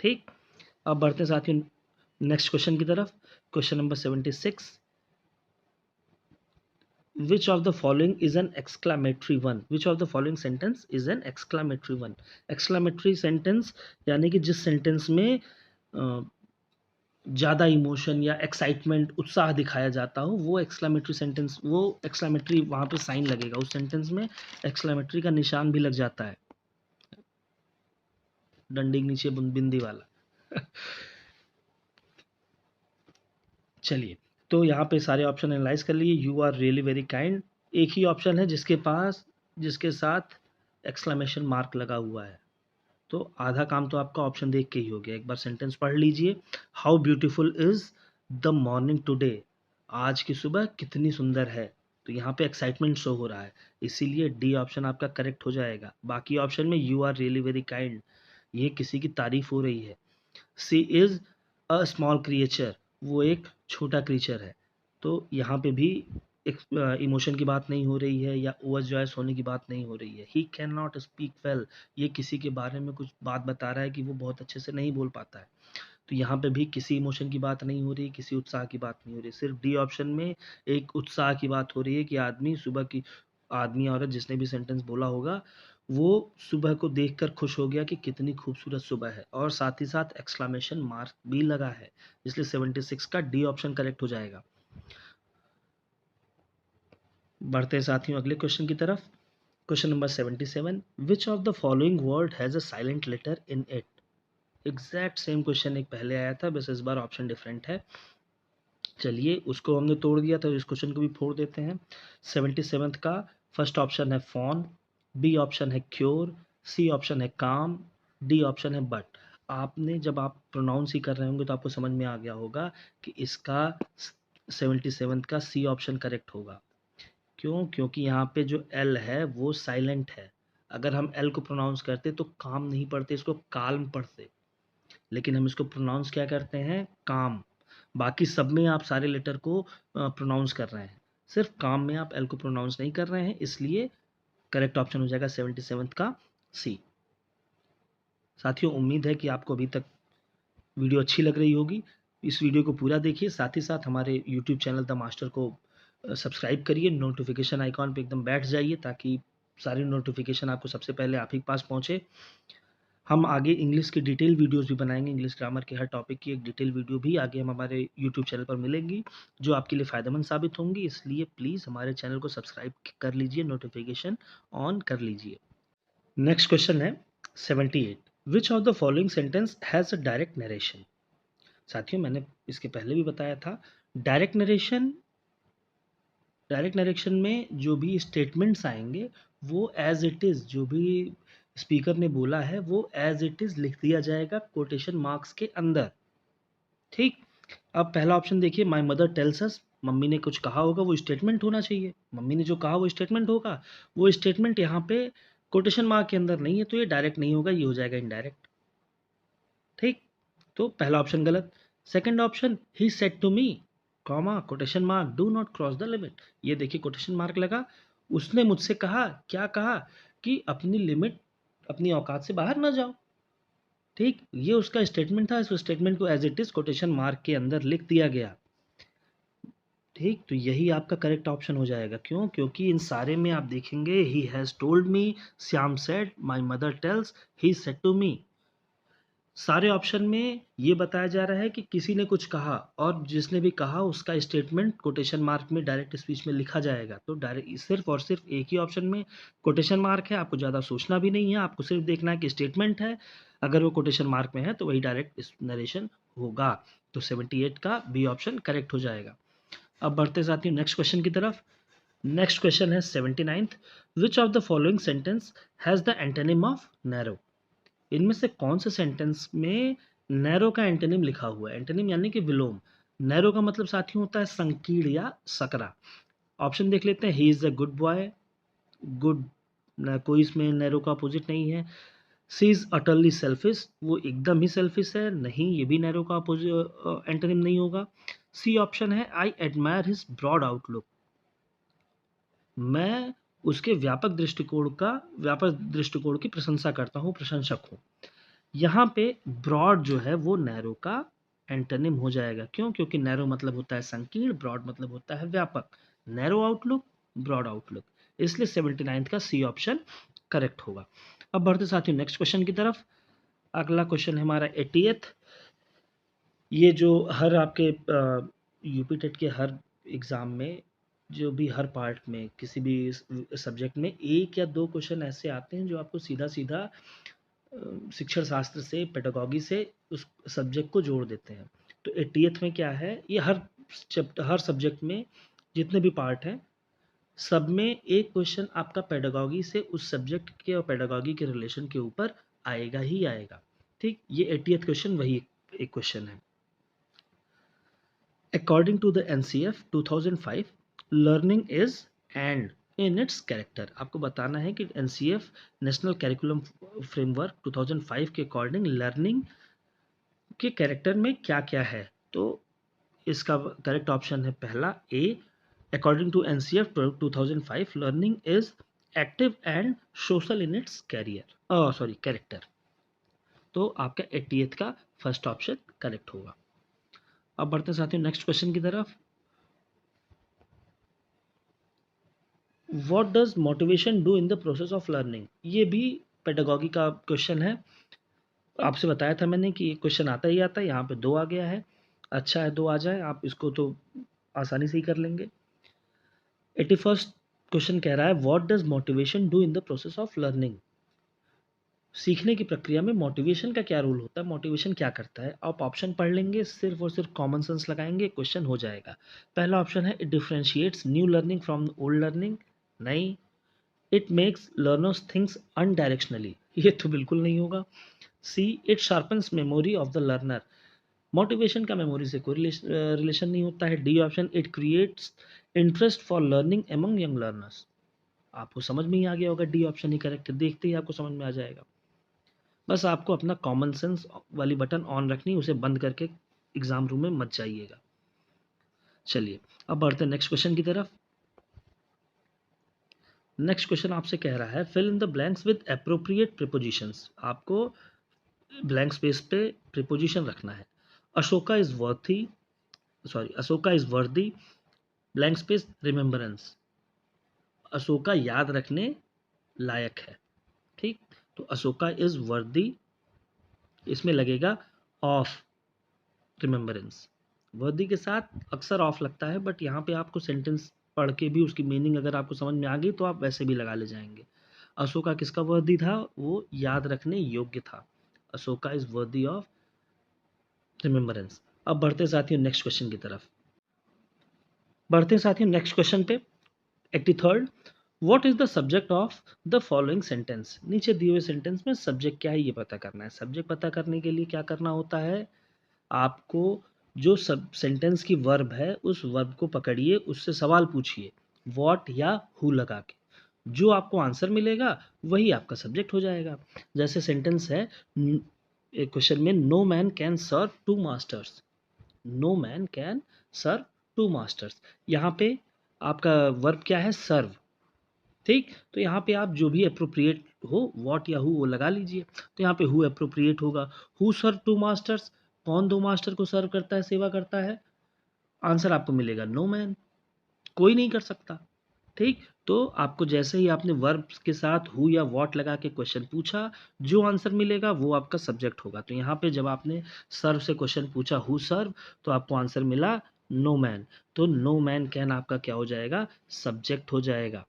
ठीक, अब बढ़ते हैं साथियों नेक्स्ट क्वेश्चन की तरफ। Question number 76, which of the following is an exclamatory one, which of the following sentence is an exclamatory one। exclamatory sentence यानी कि जिस सेंटेंस में ज़्यादा इमोशन या एक्साइटमेंट, उत्साह दिखाया जाता हो, वो एक्सक्लेमेटरी सेंटेंस, वो एक्सक्लेमेटरी वहाँ पे साइन लगेगा, उस सेंटेंस में एक्सक्लेमेटरी का निशान भी लग जाता है। डंडी के नीचे बिंदी वाला। चलिए, तो यहाँ पे सारे ऑप्शन एनालाइज कर लिए। You are really very kind, एक ही ऑप्शन है जिसके साथ एक्सक्लेमेशन मार्क लगा हुआ है, तो आधा काम तो आपका ऑप्शन देख के ही हो गया। एक बार सेंटेंस पढ़ लीजिए। How beautiful is the morning today, आज की सुबह कितनी सुंदर है। तो यहाँ पे एक्साइटमेंट शो हो रहा है, इसीलिए डी ऑप्शन आपका करेक्ट हो जाएगा। बाकी ऑप्शन में you are really very kind, ये किसी की तारीफ हो रही है। She is a small creature, वो एक छोटा क्रीचर है, तो यहाँ पे भी एक इमोशन की बात नहीं हो रही है या ओवर जॉयस होने की बात नहीं हो रही है। He can not speak well, ये किसी के बारे में कुछ बात बता रहा है कि वो बहुत अच्छे से नहीं बोल पाता है, तो यहाँ पे भी किसी इमोशन की बात नहीं हो रही, किसी उत्साह की बात नहीं हो रही। सिर्फ डी ऑप्शन में एक उत्साह की बात हो रही है कि आदमी औरत जिसने भी सेंटेंस बोला होगा वो सुबह को देखकर खुश हो गया कि कितनी खूबसूरत सुबह है, और साथ ही साथ एक्सक्लेमेशन मार्क भी लगा है, इसलिए 76 का डी ऑप्शन करेक्ट हो जाएगा। बढ़ते हैं साथियों अगले क्वेश्चन की तरफ। Question number 77, which of the following word has a silent letter in it. Exact same question एक पहले आया था, बस इस बार ऑप्शन डिफरेंट है। चलिए, उसको हमने तोड़ दिया तो इस क्वेश्चन को भी फोड़ देते हैं। 77 का फर्स्ट ऑप्शन है फॉन, बी ऑप्शन है क्योर, सी ऑप्शन है काम, डी ऑप्शन है बट। आपने जब आप प्रोनाउंस ही कर रहे होंगे तो आपको समझ में आ गया होगा कि इसका 77 का सी ऑप्शन करेक्ट होगा। क्यों? क्योंकि यहाँ पे जो एल है वो साइलेंट है। अगर हम एल को प्रोनाउंस करते तो काम नहीं पढ़ते, इसको काल्म पढ़ते, लेकिन हम इसको प्रोनाउंस क्या करते हैं? काम। बाकी सब में आप सारे लेटर को प्रोनाउंस कर रहे हैं, सिर्फ काम में आप एल को प्रोनाउंस नहीं कर रहे हैं, इसलिए करेक्ट ऑप्शन हो जाएगा 77 का सी। साथियों, उम्मीद है कि आपको अभी तक वीडियो अच्छी लग रही होगी। इस वीडियो को पूरा देखिए, साथ ही साथ हमारे यूट्यूब चैनल द मास्टर को सब्सक्राइब करिए, नोटिफिकेशन आइकॉन पे एकदम बैठ जाइए ताकि सारी नोटिफिकेशन आपको सबसे पहले आप ही के पास पहुँचे। हम आगे इंग्लिश की डिटेल वीडियोस भी बनाएंगे, इंग्लिश ग्रामर के हर टॉपिक की एक डिटेल वीडियो भी आगे हम हमारे यूट्यूब चैनल पर मिलेंगी, जो आपके लिए फ़ायदेमंद साबित होंगी। इसलिए प्लीज़ हमारे चैनल को सब्सक्राइब कर लीजिए, नोटिफिकेशन ऑन कर लीजिए। नेक्स्ट क्वेश्चन है 78, विच of the following sentence has a direct narration. साथियों, मैंने इसके पहले भी बताया था, डायरेक्ट नरेशन में जो भी स्टेटमेंट्स आएंगे वो एज इट इज़, जो भी स्पीकर ने बोला है वो एज इट इज़ लिख दिया जाएगा कोटेशन मार्क्स के अंदर। ठीक, अब पहला ऑप्शन देखिए, my mother tells us, mummy ने कुछ कहा होगा, वो स्टेटमेंट होना चाहिए। मम्मी ने जो कहा वो स्टेटमेंट होगा, वो स्टेटमेंट यहाँ पे कोटेशन मार्क के अंदर नहीं है, तो ये डायरेक्ट नहीं होगा, ये हो जाएगा इनडायरेक्ट। ठीक, तो पहला ऑप्शन गलत। Second option, he said to me, comma quotation mark, do not cross the limit, ये देखिए कोटेशन मार्क लगा, उसने मुझसे कहा, क्या कहा? कि अपनी लिमिट, अपनी औकात से बाहर ना जाओ। ठीक, ये उसका स्टेटमेंट था, इस स्टेटमेंट को as it is quotation mark के अंदर लिख दिया गया। ठीक, तो यही आपका करेक्ट ऑप्शन हो जाएगा। क्यों? क्योंकि इन सारे में आप देखेंगे, he has told me, Shyam said, my mother tells, he said to me. सारे ऑप्शन में ये बताया जा रहा है कि किसी ने कुछ कहा, और जिसने भी कहा उसका स्टेटमेंट कोटेशन मार्क में डायरेक्ट स्पीच में लिखा जाएगा। तो डायरेक्ट सिर्फ और सिर्फ एक ही ऑप्शन में कोटेशन मार्क है, आपको ज़्यादा सोचना भी नहीं है, आपको सिर्फ देखना है कि स्टेटमेंट है, अगर वो कोटेशन मार्क में है तो वही डायरेक्ट नरेशन होगा। तो 78 का बी ऑप्शन करेक्ट हो जाएगा। अब बढ़ते साथियों नेक्स्ट क्वेश्चन की तरफ। नेक्स्ट क्वेश्चन है 79th, which of the following sentence has the antonym of narrow. इनमें से कौन से सेंटेंस में नैरो का एंटोनिम लिखा हुआ है? एंटोनिम यानी कि विलोम। नैरो का मतलब साथियों होता है संकीर्ण या सकरा। ऑप्शन देख लेते हैं, he is a good boy, good, कोई इसमें नैरो का अपोजिट नहीं है। सी इज अटरली सेल्फिश, वो एकदम ही सेल्फिश है, नहीं, ये भी नैरो का एंटोनिम नहीं होगा। सी ऑप्शन है, I admire his broad outlook, मैं उसके व्यापक दृष्टिकोण की प्रशंसा करता हूँ, प्रशंसक हूँ। यहाँ पे ब्रॉड जो है वो नैरो का एंटोनिम हो जाएगा। क्यों? क्योंकि नैरो मतलब होता है संकीर्ण, ब्रॉड मतलब होता है व्यापक। नैरो आउटलुक, ब्रॉड आउटलुक, इसलिए 79 का सी ऑप्शन करेक्ट होगा। अब बढ़ते साथियों नेक्स्ट क्वेश्चन की तरफ। अगला क्वेश्चन है हमारा 80th। ये जो हर आपके यूपी टेट के हर एग्ज़ाम में, जो भी हर पार्ट में किसी भी सब्जेक्ट में एक या दो क्वेश्चन ऐसे आते हैं जो आपको सीधा सीधा शिक्षण शास्त्र से, पेडागॉजी से उस सब्जेक्ट को जोड़ देते हैं। तो 80th में क्या है, ये हर सब्जेक्ट में जितने भी पार्ट हैं, सब में एक क्वेश्चन आपका पेडागॉजी से उस सब्जेक्ट के और पेडागॉजी के रिलेशन के ऊपर आएगा ही आएगा। ठीक, ये 80th क्वेश्चन वही एक क्वेश्चन है। According to the NCF 2005, learning is and in its character। आपको बताना है कि NCF नेशनल कैरिकुलम फ्रेमवर्क 2005 के अकॉर्डिंग लर्निंग के कैरेक्टर में क्या क्या है। तो इसका करेक्ट ऑप्शन है पहला A. According to NCF 2005, learning is active and social in its character. तो आपका 80th का फर्स्ट ऑप्शन करेक्ट होगा। अब बढ़ते हैं साथियों नेक्स्ट क्वेश्चन की तरफ। What does motivation do in the process of learning. ये भी पेडागॉजी का क्वेश्चन है। आपसे बताया था मैंने कि क्वेश्चन आता ही आता है, यहाँ पे 2 आ गया है। अच्छा है 2 आ जाए, आप इसको तो आसानी से ही कर लेंगे। 81st क्वेश्चन कह रहा है what does motivation do in the process of learning. सीखने की प्रक्रिया में मोटिवेशन का क्या रोल होता है, मोटिवेशन क्या करता है। आप ऑप्शन पढ़ लेंगे, सिर्फ और सिर्फ कॉमन सेंस लगाएंगे, क्वेश्चन हो जाएगा। पहला ऑप्शन है it differentiates new learning from old learning. नहीं। It makes learners thinks undirectionally. ये तो बिल्कुल नहीं होगा। C, it sharpens memory of the learner. Motivation का मेमोरी से कोई रिलेशन नहीं होता है। D option, it creates interest for learning among young learners. आपको समझ में ही आ गया होगा, डी ऑप्शन ही करेक्ट है, देखते ही आपको समझ में आ जाएगा। बस आपको अपना कॉमन सेंस वाली बटन ऑन रखनी, उसे बंद करके एग्जाम रूम में मत जाइएगा। चलिए अब बढ़ते हैं नेक्स्ट क्वेश्चन की तरफ। नेक्स्ट क्वेश्चन आपसे कह रहा है fill in the blanks with appropriate prepositions. आपको ब्लैंक स्पेस पे प्रीपोजिशन रखना है। Ashoka is worthy, blank space remembrance. Ashoka याद रखने लायक है। ठीक, तो अशोका इज वर्दी, इसमें लगेगा ऑफ रिमेम्बरेंस। वर्दी के साथ अक्सर ऑफ लगता है, बट यहाँ पे आपको सेंटेंस पढ़ के भी उसकी मीनिंग अगर आपको समझ में आ गई तो आप वैसे भी लगा ले जाएंगे। अशोका किसका वर्दी था, वो याद रखने योग्य था। Ashoka is worthy of remembrance. अब बढ़ते साथियों नेक्स्ट क्वेश्चन की तरफ। बढ़ते साथियों नेक्स्ट क्वेश्चन पे। 83rd, what is the subject of the following sentence. नीचे दिए हुए सेंटेंस में सब्जेक्ट क्या है ये पता करना है। सब्जेक्ट पता करने के लिए क्या करना होता है, आपको जो सब सेंटेंस की वर्ब है उस वर्ब को पकड़िए, उससे सवाल पूछिए व्हाट या हु लगा के। जो आपको आंसर मिलेगा वही आपका सब्जेक्ट हो जाएगा। जैसे सेंटेंस है क्वेश्चन में, no man can serve two masters. No man can serve two masters. यहाँ पे आपका वर्ब क्या है, सर्व। ठीक, तो यहाँ पे आप जो भी अप्रोप्रिएट हो, व्हाट या हु, वो लगा लीजिए। तो यहाँ पे हु अप्रोप्रिएट होगा। हु सर्व टू मास्टर्स, कौन 2 मास्टर को सर्व करता है, सेवा करता है। आंसर आपको मिलेगा नो मैन, कोई नहीं कर सकता। ठीक, तो आपको जैसे ही आपने वर्ब के साथ हु या व्हाट लगा के क्वेश्चन पूछा, जो आंसर मिलेगा वो आपका सब्जेक्ट होगा। तो यहाँ पे जब आपने सर्व से क्वेश्चन पूछा हु सर्व, तो आपको आंसर मिला नो मैन। तो नो मैन कैन आपका क्या हो जाएगा, सब्जेक्ट हो जाएगा।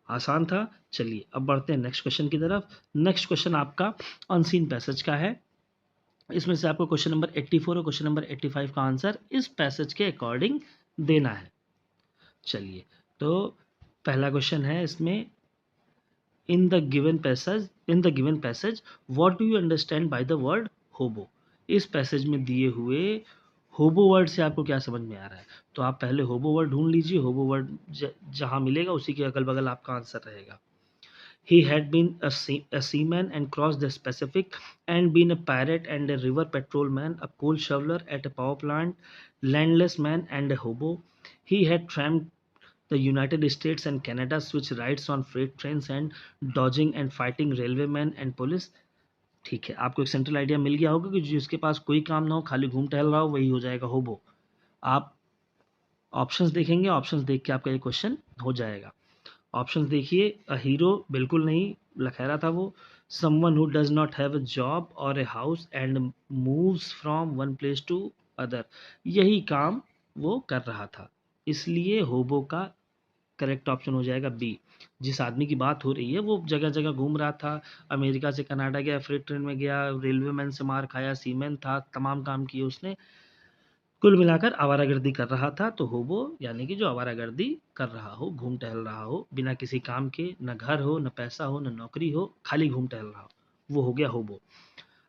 आसान था। चलिए अब बढ़ते हैं नेक्स्ट क्वेश्चन की तरफ। नेक्स्ट क्वेश्चन आपका अनसीन पैसेज का है। इसमें से आपको क्वेश्चन नंबर 84 और क्वेश्चन नंबर 85 का आंसर इस पैसेज के अकॉर्डिंग देना है। चलिए, तो पहला क्वेश्चन है इसमें, in the given passage what do you understand by the word होबो। इस पैसेज में दिए हुए होबो वर्ड से आपको क्या समझ में आ रहा है। तो आप पहले होबो वर्ड ढूंढ लीजिए। होबो वर्ड जहां मिलेगा उसी के अगल बगल आपका आंसर रहेगा। He had been a seaman and crossed the Pacific, and been a pirate and a river patrolman, a coal shoveler at a power plant, landless man and a hobo. He had tramped the United States and Canada, switched rides on freight trains, and dodging and fighting railwaymen and police. ठीक है, आपको एक सेंट्रल आइडिया मिल गया होगा कि जिसके पास कोई काम ना हो, खाली घूम टहल रहा हो, वही हो जाएगा होबो। आप ऑप्शंस देखेंगे, ऑप्शंस देख के आपका ये क्वेश्चन हो जाएगा। ऑप्शंस देखिए, अ हीरो बिल्कुल नहीं, लखैरा था वो। Someone who does not have a job और a house and moves from one place to other. यही काम वो कर रहा था, इसलिए होबो का करेक्ट ऑप्शन हो जाएगा बी। जिस आदमी की बात हो रही है वो जगह जगह घूम रहा था, अमेरिका से कनाडा गया, फ्रेट ट्रेन में गया, रेलवे मैन से मार खाया, सीमैन था, तमाम काम किए उसने, कुल मिलाकर आवारागर्दी कर रहा था। तो होबो यानी कि जो आवारागर्दी कर रहा हो, घूम टहल रहा हो, बिना किसी काम के, न घर हो, न पैसा हो, न नौकरी हो, खाली घूम टहल रहा हो, वो हो गया होबो।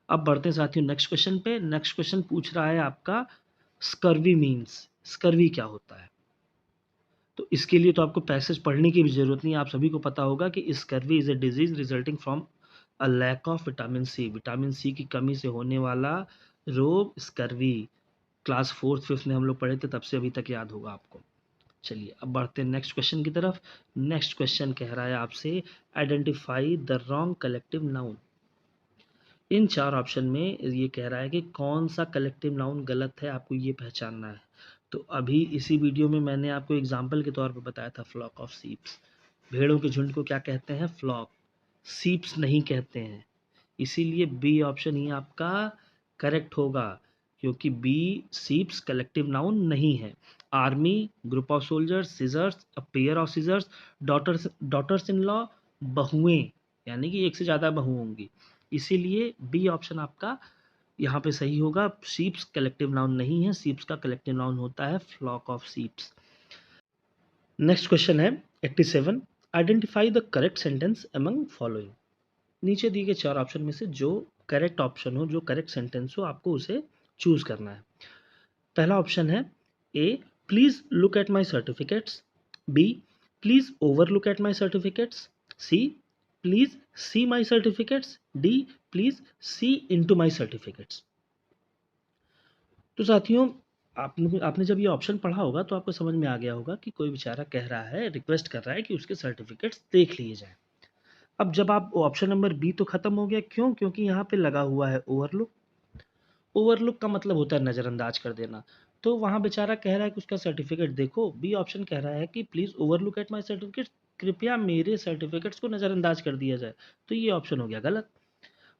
अब बढ़ते हैं साथियों नेक्स्ट क्वेश्चन पे। नेक्स्ट क्वेश्चन पूछ रहा है आपका स्कर्वी मीन्स, स्कर्वी क्या होता है? तो इसके लिए तो आपको पैसेज पढ़ने की भी जरूरत नहीं है, आप सभी को पता होगा कि scurvy is a disease resulting from a lack of vitamin C, vitamin C की कमी से होने वाला रोग स्कर्वी। क्लास फोर्थ फिफ्थ में हम लोग पढ़े थे, तब से अभी तक याद होगा आपको। चलिए अब बढ़ते हैं नेक्स्ट क्वेश्चन की तरफ। नेक्स्ट क्वेश्चन कह रहा है आपसे identify the wrong collective noun. इन चार ऑप्शन में ये कह रहा है कि कौन सा कलेक्टिव नाउन गलत है, आपको ये पहचानना है। तो अभी इसी वीडियो में मैंने आपको एग्जाम्पल के तौर पर बताया था फ्लॉक ऑफ सीप्स। भेड़ों के झुंड को क्या कहते हैं? फ्लॉक। सीप्स नहीं कहते हैं, इसीलिए बी ऑप्शन ही आपका करेक्ट होगा, क्योंकि बी सीप्स कलेक्टिव नाउन नहीं है। Army, group of soldiers, scissors, a pair of scissors, daughters in law, बहुएं, यानी कि एक से ज़्यादा बहू होंगी, इसीलिए बी ऑप्शन आपका यहाँ पे सही होगा। सीप्स कलेक्टिव नाउन नहीं है, सीप्स का कलेक्टिव नाउन होता है फ्लॉक ऑफ सीप्स। नेक्स्ट क्वेश्चन है 87, identify the correct sentence among following. नीचे दिए गए चार ऑप्शन में से जो करेक्ट ऑप्शन हो, जो करेक्ट सेंटेंस हो, आपको उसे चूज करना है। पहला ऑप्शन है A, please look at my certificates, B, please over look at my certificates, C, please see my certificates, D, please see into my certificates. तो साथियों, आपने आपने जब ये ऑप्शन पढ़ा होगा तो आपको समझ में आ गया होगा कि कोई बेचारा कह रहा है, रिक्वेस्ट कर रहा है कि उसके सर्टिफिकेट्स देख लिए जाएं। अब जब आप ऑप्शन नंबर बी तो खत्म हो गया, क्यों? क्योंकि यहाँ पे लगा हुआ है ओवरलुक। ओवरलुक का मतलब होता है नज़रअंदाज कर देना। तो वहाँ बेचारा कह रहा है कि उसका सर्टिफिकेट देखो, बी ऑप्शन कह रहा है कि please overlook at my certificates, कृपया मेरे सर्टिफिकेट्स को नज़रअंदाज कर दिया जाए। तो ये ऑप्शन हो गया गलत।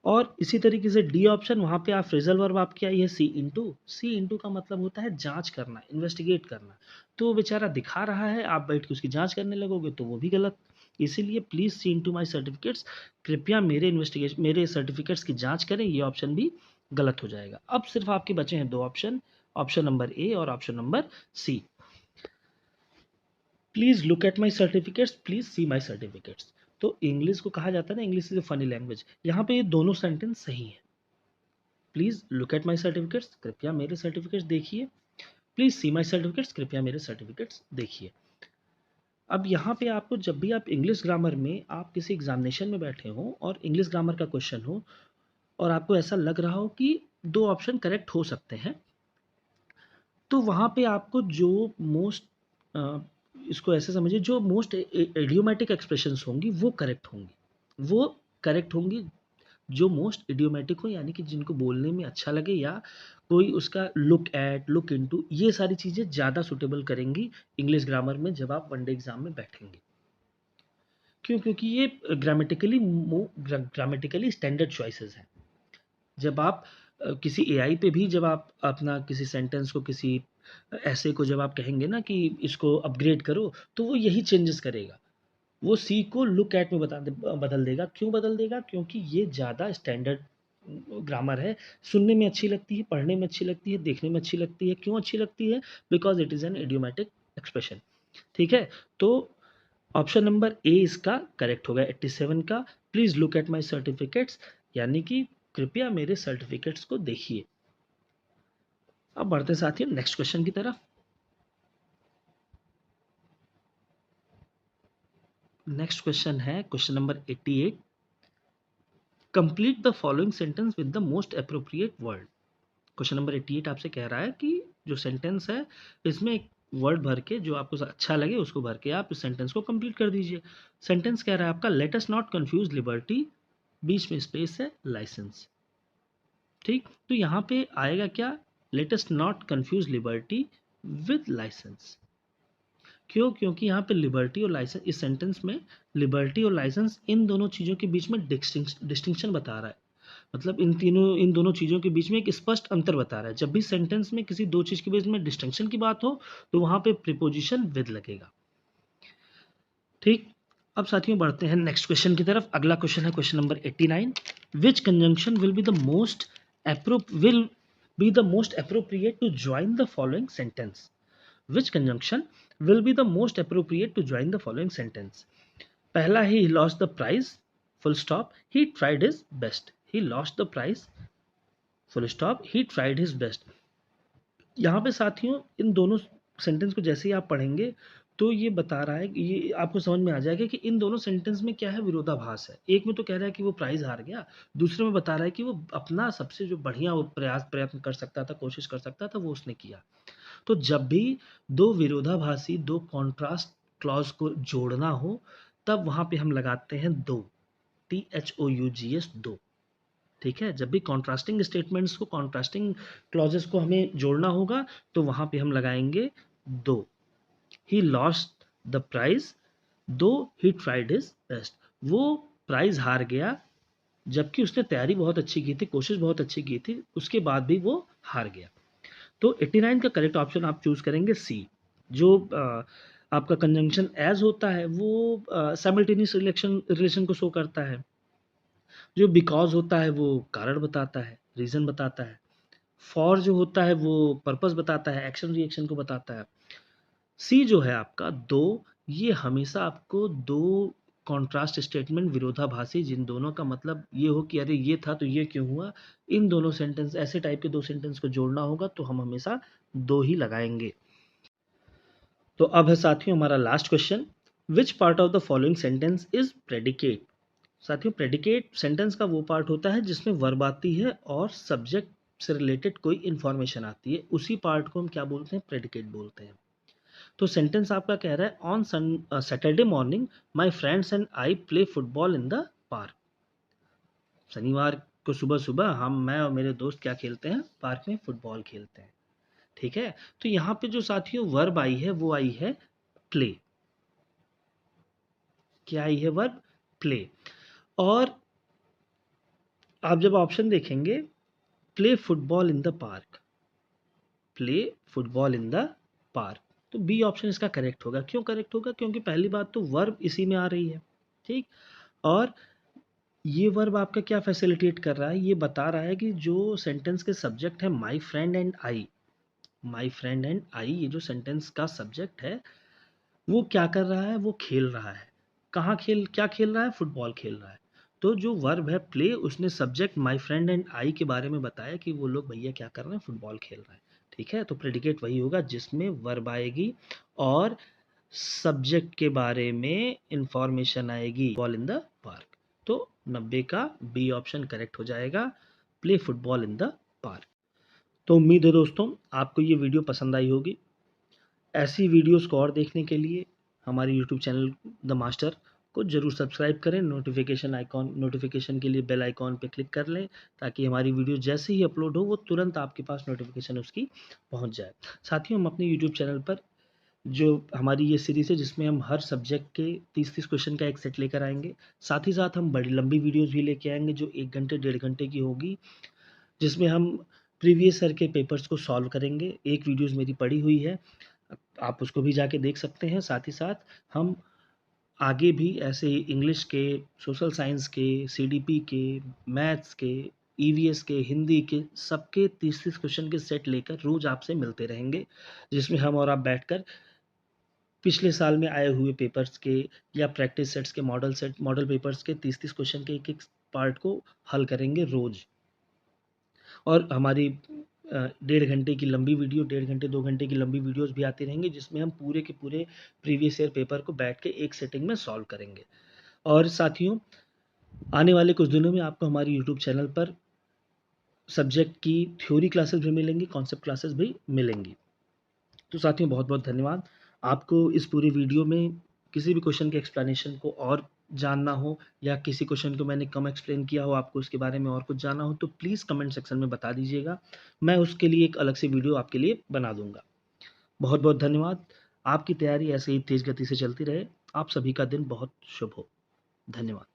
और इसी तरीके से डी ऑप्शन, वहाँ पे आप फ्रेजल वर्ब आपकी आई है सी इंटू। सी इंटू का मतलब होता है जांच करना, इन्वेस्टिगेट करना। तो वो बेचारा दिखा रहा है, आप बैठ के उसकी जांच करने लगोगे तो वो भी गलत। इसीलिए please see into my certificates, कृपया मेरे सर्टिफिकेट्स की जांच करें, ये ऑप्शन भी गलत हो जाएगा। अब सिर्फ आपके बचे हैं दो ऑप्शन, ऑप्शन नंबर ए और option number C. Please look at my certificates, please see my certificates. तो इंग्लिश को कहा जाता है ना, English is a funny language, यहाँ पे ये दोनों सेंटेंस सही है। Please look at my certificates, कृपया मेरे सर्टिफिकेट्स देखिए, प्लीज सी माई सर्टिफिकेट्स, कृपया मेरे सर्टिफिकेट्स देखिए। अब यहाँ पे आपको जब भी आप इंग्लिश ग्रामर में आप किसी एग्जामिनेशन में बैठे हो और इंग्लिश ग्रामर का क्वेश्चन हो और आपको ऐसा लग रहा हो कि दो ऑप्शन करेक्ट हो सकते हैं, तो वहाँ पे आपको जो मोस्ट, इसको ऐसे समझिए, जो मोस्ट इडियोमेटिक एक्सप्रेशंस होंगी वो करेक्ट होंगी, वो करेक्ट होंगी जो मोस्ट इडियोमेटिक हो, यानी कि जिनको बोलने में अच्छा लगे, या कोई उसका लुक एट, लुक इनटू, ये सारी चीज़ें ज़्यादा सुटेबल करेंगी इंग्लिश ग्रामर में जब आप वनडे एग्जाम में बैठेंगे। क्यों? क्योंकि ये ग्रामेटिकली स्टैंडर्ड चॉइसेस हैं। जब आप किसी एआई पे भी जब आप अपना किसी सेंटेंस को, किसी ऐसे को जब आप कहेंगे ना कि इसको अपग्रेड करो, तो वो यही चेंजेस करेगा। वो सी को लुक एट में बदल देगा। क्यों बदल देगा? क्योंकि ये ज़्यादा स्टैंडर्ड ग्रामर है, सुनने में अच्छी लगती है, पढ़ने में अच्छी लगती है, देखने में अच्छी लगती है। क्यों अच्छी लगती है? Because it is an idiomatic expression. ठीक है, तो ऑप्शन नंबर ए इसका करेक्ट हो गया 87 का। Please look at my certificates, यानी कि कृपया मेरे सर्टिफिकेट्स को देखिए। अब बढ़ते साथियों नेक्स्ट क्वेश्चन की तरफ। नेक्स्ट क्वेश्चन है question number 88, complete the following sentence with the most appropriate word. Question number 88 आपसे कह रहा है कि जो सेंटेंस है इसमें एक वर्ड भर के, जो आपको अच्छा लगे उसको भर के आप इस सेंटेंस को कंप्लीट कर दीजिए। सेंटेंस कह रहा है आपका, let us not confuse liberty, बीच में स्पेस है, लाइसेंस। ठीक, तो यहाँ पे आएगा क्या? Let us not confuse liberty with licence. क्यों? क्योंकि यहाँ पे लिबर्टी और लाइसेंस, इस सेंटेंस में लिबर्टी और लाइसेंस, इन दोनों चीज़ों के बीच में डिस्टिंक्शन बता रहा है। मतलब इन दोनों चीज़ों के बीच में एक स्पष्ट अंतर बता रहा है। जब भी सेंटेंस में किसी दो चीज़ के बीच में डिस्टिंक्शन की बात हो तो वहाँ पे प्रीपोजिशन विद लगेगा। ठीक, अब साथियों बढ़ते हैं नेक्स्ट क्वेश्चन की तरफ। अगला क्वेश्चन है question number 89। Which conjunction will be the most appropriate to join the following sentence? Which conjunction will be the most appropriate to join the following sentence? पहला ही he lost the prize, full stop, he tried his best. He lost the prize, full stop, he tried his best. यहाँ पे साथियों इन दोनों सेंटेंस को जैसे ही आप पढ़ेंगे तो ये बता रहा है, ये आपको समझ में आ जाएगा कि इन दोनों सेंटेंस में क्या है, विरोधाभास है। एक में तो कह रहा है कि वो प्राइज हार गया, दूसरे में बता रहा है कि वो अपना सबसे जो बढ़िया वो प्रयत्न कर सकता था, कोशिश कर सकता था, वो उसने किया। तो जब भी दो विरोधाभासी, दो कॉन्ट्रास्ट क्लॉज को जोड़ना हो, तब वहां पे हम लगाते हैं दो, THOUGS, दो। ठीक है, जब भी कॉन्ट्रास्टिंग स्टेटमेंट्स को, कॉन्ट्रास्टिंग क्लॉजेस को हमें जोड़ना होगा तो वहां पे हम लगाएंगे दो। ही लॉस्ट द प्राइज दो ही ट्राइड हिज बेस्ट। वो प्राइज हार गया जबकि उसने तैयारी बहुत अच्छी की थी, कोशिश बहुत अच्छी की थी, उसके बाद भी वो हार गया। तो 89 का करेक्ट ऑप्शन आप चूज करेंगे सी। जो आपका कंजंक्शन एज होता है वो साइमल्टेनियस रिलेशन को शो करता है। जो बिकॉज होता है वो कारण बताता है, रीजन बताता है। फॉर जो होता है वो पर्पस बताता है, एक्शन रिएक्शन को बताता है। सी जो है आपका दो, ये हमेशा आपको दो कॉन्ट्रास्ट स्टेटमेंट, विरोधाभासी, जिन दोनों का मतलब ये हो कि अरे ये था तो ये क्यों हुआ, इन दोनों सेंटेंस, ऐसे टाइप के दो सेंटेंस को जोड़ना होगा तो हम हमेशा दो ही लगाएंगे। तो अब है साथियों हमारा last question. Which part of the following sentence is predicate? साथियों प्रेडिकेट सेंटेंस का वो पार्ट होता है जिसमें वर्ब आती है और सब्जेक्ट से रिलेटेड कोई इंफॉर्मेशन आती है, उसी पार्ट को हम क्या बोलते हैं, प्रेडिकेट बोलते हैं। तो सेंटेंस आपका कह रहा है on Saturday morning my friends and I play football in the park. शनिवार को सुबह सुबह मैं और मेरे दोस्त क्या खेलते हैं, पार्क में फुटबॉल खेलते हैं। ठीक है, तो यहाँ पे जो साथियों वर्ब आई है वो आई है प्ले। क्या आई है, वर्ब प्ले। और आप जब ऑप्शन देखेंगे, play football in the park, play football in the park, तो बी ऑप्शन इसका करेक्ट होगा। क्यों करेक्ट होगा? क्योंकि पहली बात तो वर्ब इसी में आ रही है। ठीक, और ये वर्ब आपका क्या फैसिलिटेट कर रहा है, ये बता रहा है कि जो सेंटेंस के सब्जेक्ट है my friend and I, my friend and I, ये जो सेंटेंस का सब्जेक्ट है वो क्या कर रहा है, वो खेल रहा है। कहाँ क्या खेल रहा है, फुटबॉल खेल रहा है। तो जो वर्ब है प्ले, उसने subject my friend and I के बारे में बताया कि वो लोग भैया क्या कर रहे हैं, फुटबॉल खेल रहे हैं। ठीक है, तो प्रेडिकेट वही होगा जिसमें वर्ब आएगी और सब्जेक्ट के बारे में इंफॉर्मेशन आएगी, फुटबॉल इन द पार्क। तो 90 का बी ऑप्शन करेक्ट हो जाएगा, play football in the park. तो उम्मीद है दोस्तों आपको ये वीडियो पसंद आई होगी। ऐसी वीडियोस को और देखने के लिए हमारे यूट्यूब चैनल द मास्टर को ज़रूर सब्सक्राइब करें। नोटिफिकेशन के लिए बेल आइकॉन पे क्लिक कर लें ताकि हमारी वीडियो जैसे ही अपलोड हो वो तुरंत आपके पास नोटिफिकेशन उसकी पहुंच जाए। साथियों हम अपने यूट्यूब चैनल पर जो हमारी ये सीरीज़ है जिसमें हम हर सब्जेक्ट के 30-30 क्वेश्चन का एक सेट लेकर आएंगे, साथ ही साथ हम बड़ी लंबी वीडियोज़ भी लेके आएंगे जो 1 घंटे 1.5 घंटे की होगी, जिसमें हम प्रीवियस ईयर के पेपर्स को सॉल्व करेंगे। एक वीडियोज़ मेरी पड़ी हुई है, आप उसको भी जाके देख सकते हैं। साथ ही साथ हम आगे भी ऐसे ही इंग्लिश के, सोशल साइंस के, सीडीपी के, मैथ्स के, ईवीएस के, हिंदी के, सबके 30-30 क्वेश्चन के सेट लेकर रोज आपसे मिलते रहेंगे, जिसमें हम और आप बैठकर पिछले साल में आए हुए पेपर्स के या प्रैक्टिस सेट्स के मॉडल पेपर्स के 30-30 क्वेश्चन के एक-एक पार्ट को हल करेंगे रोज। और हमारी 1.5 घंटे की लंबी वीडियो, 1.5 घंटे 2 घंटे की लंबी वीडियोस भी आती रहेंगी जिसमें हम पूरे के पूरे प्रीवियस ईयर पेपर को बैठ के एक सेटिंग में सॉल्व करेंगे। और साथियों आने वाले कुछ दिनों में आपको हमारे यूट्यूब चैनल पर सब्जेक्ट की थ्योरी क्लासेस भी मिलेंगी, कॉन्सेप्ट क्लासेस भी मिलेंगी। तो साथियों बहुत बहुत धन्यवाद। आपको इस पूरी वीडियो में किसी भी क्वेश्चन के एक्सप्लेनेशन को और जानना हो या किसी क्वेश्चन को मैंने कम एक्सप्लेन किया हो, आपको उसके बारे में और कुछ जानना हो तो प्लीज़ कमेंट सेक्शन में बता दीजिएगा। मैं उसके लिए एक अलग से वीडियो आपके लिए बना दूंगा। बहुत बहुत धन्यवाद। आपकी तैयारी ऐसे ही तेज़ गति से चलती रहे। आप सभी का दिन बहुत शुभ हो। धन्यवाद।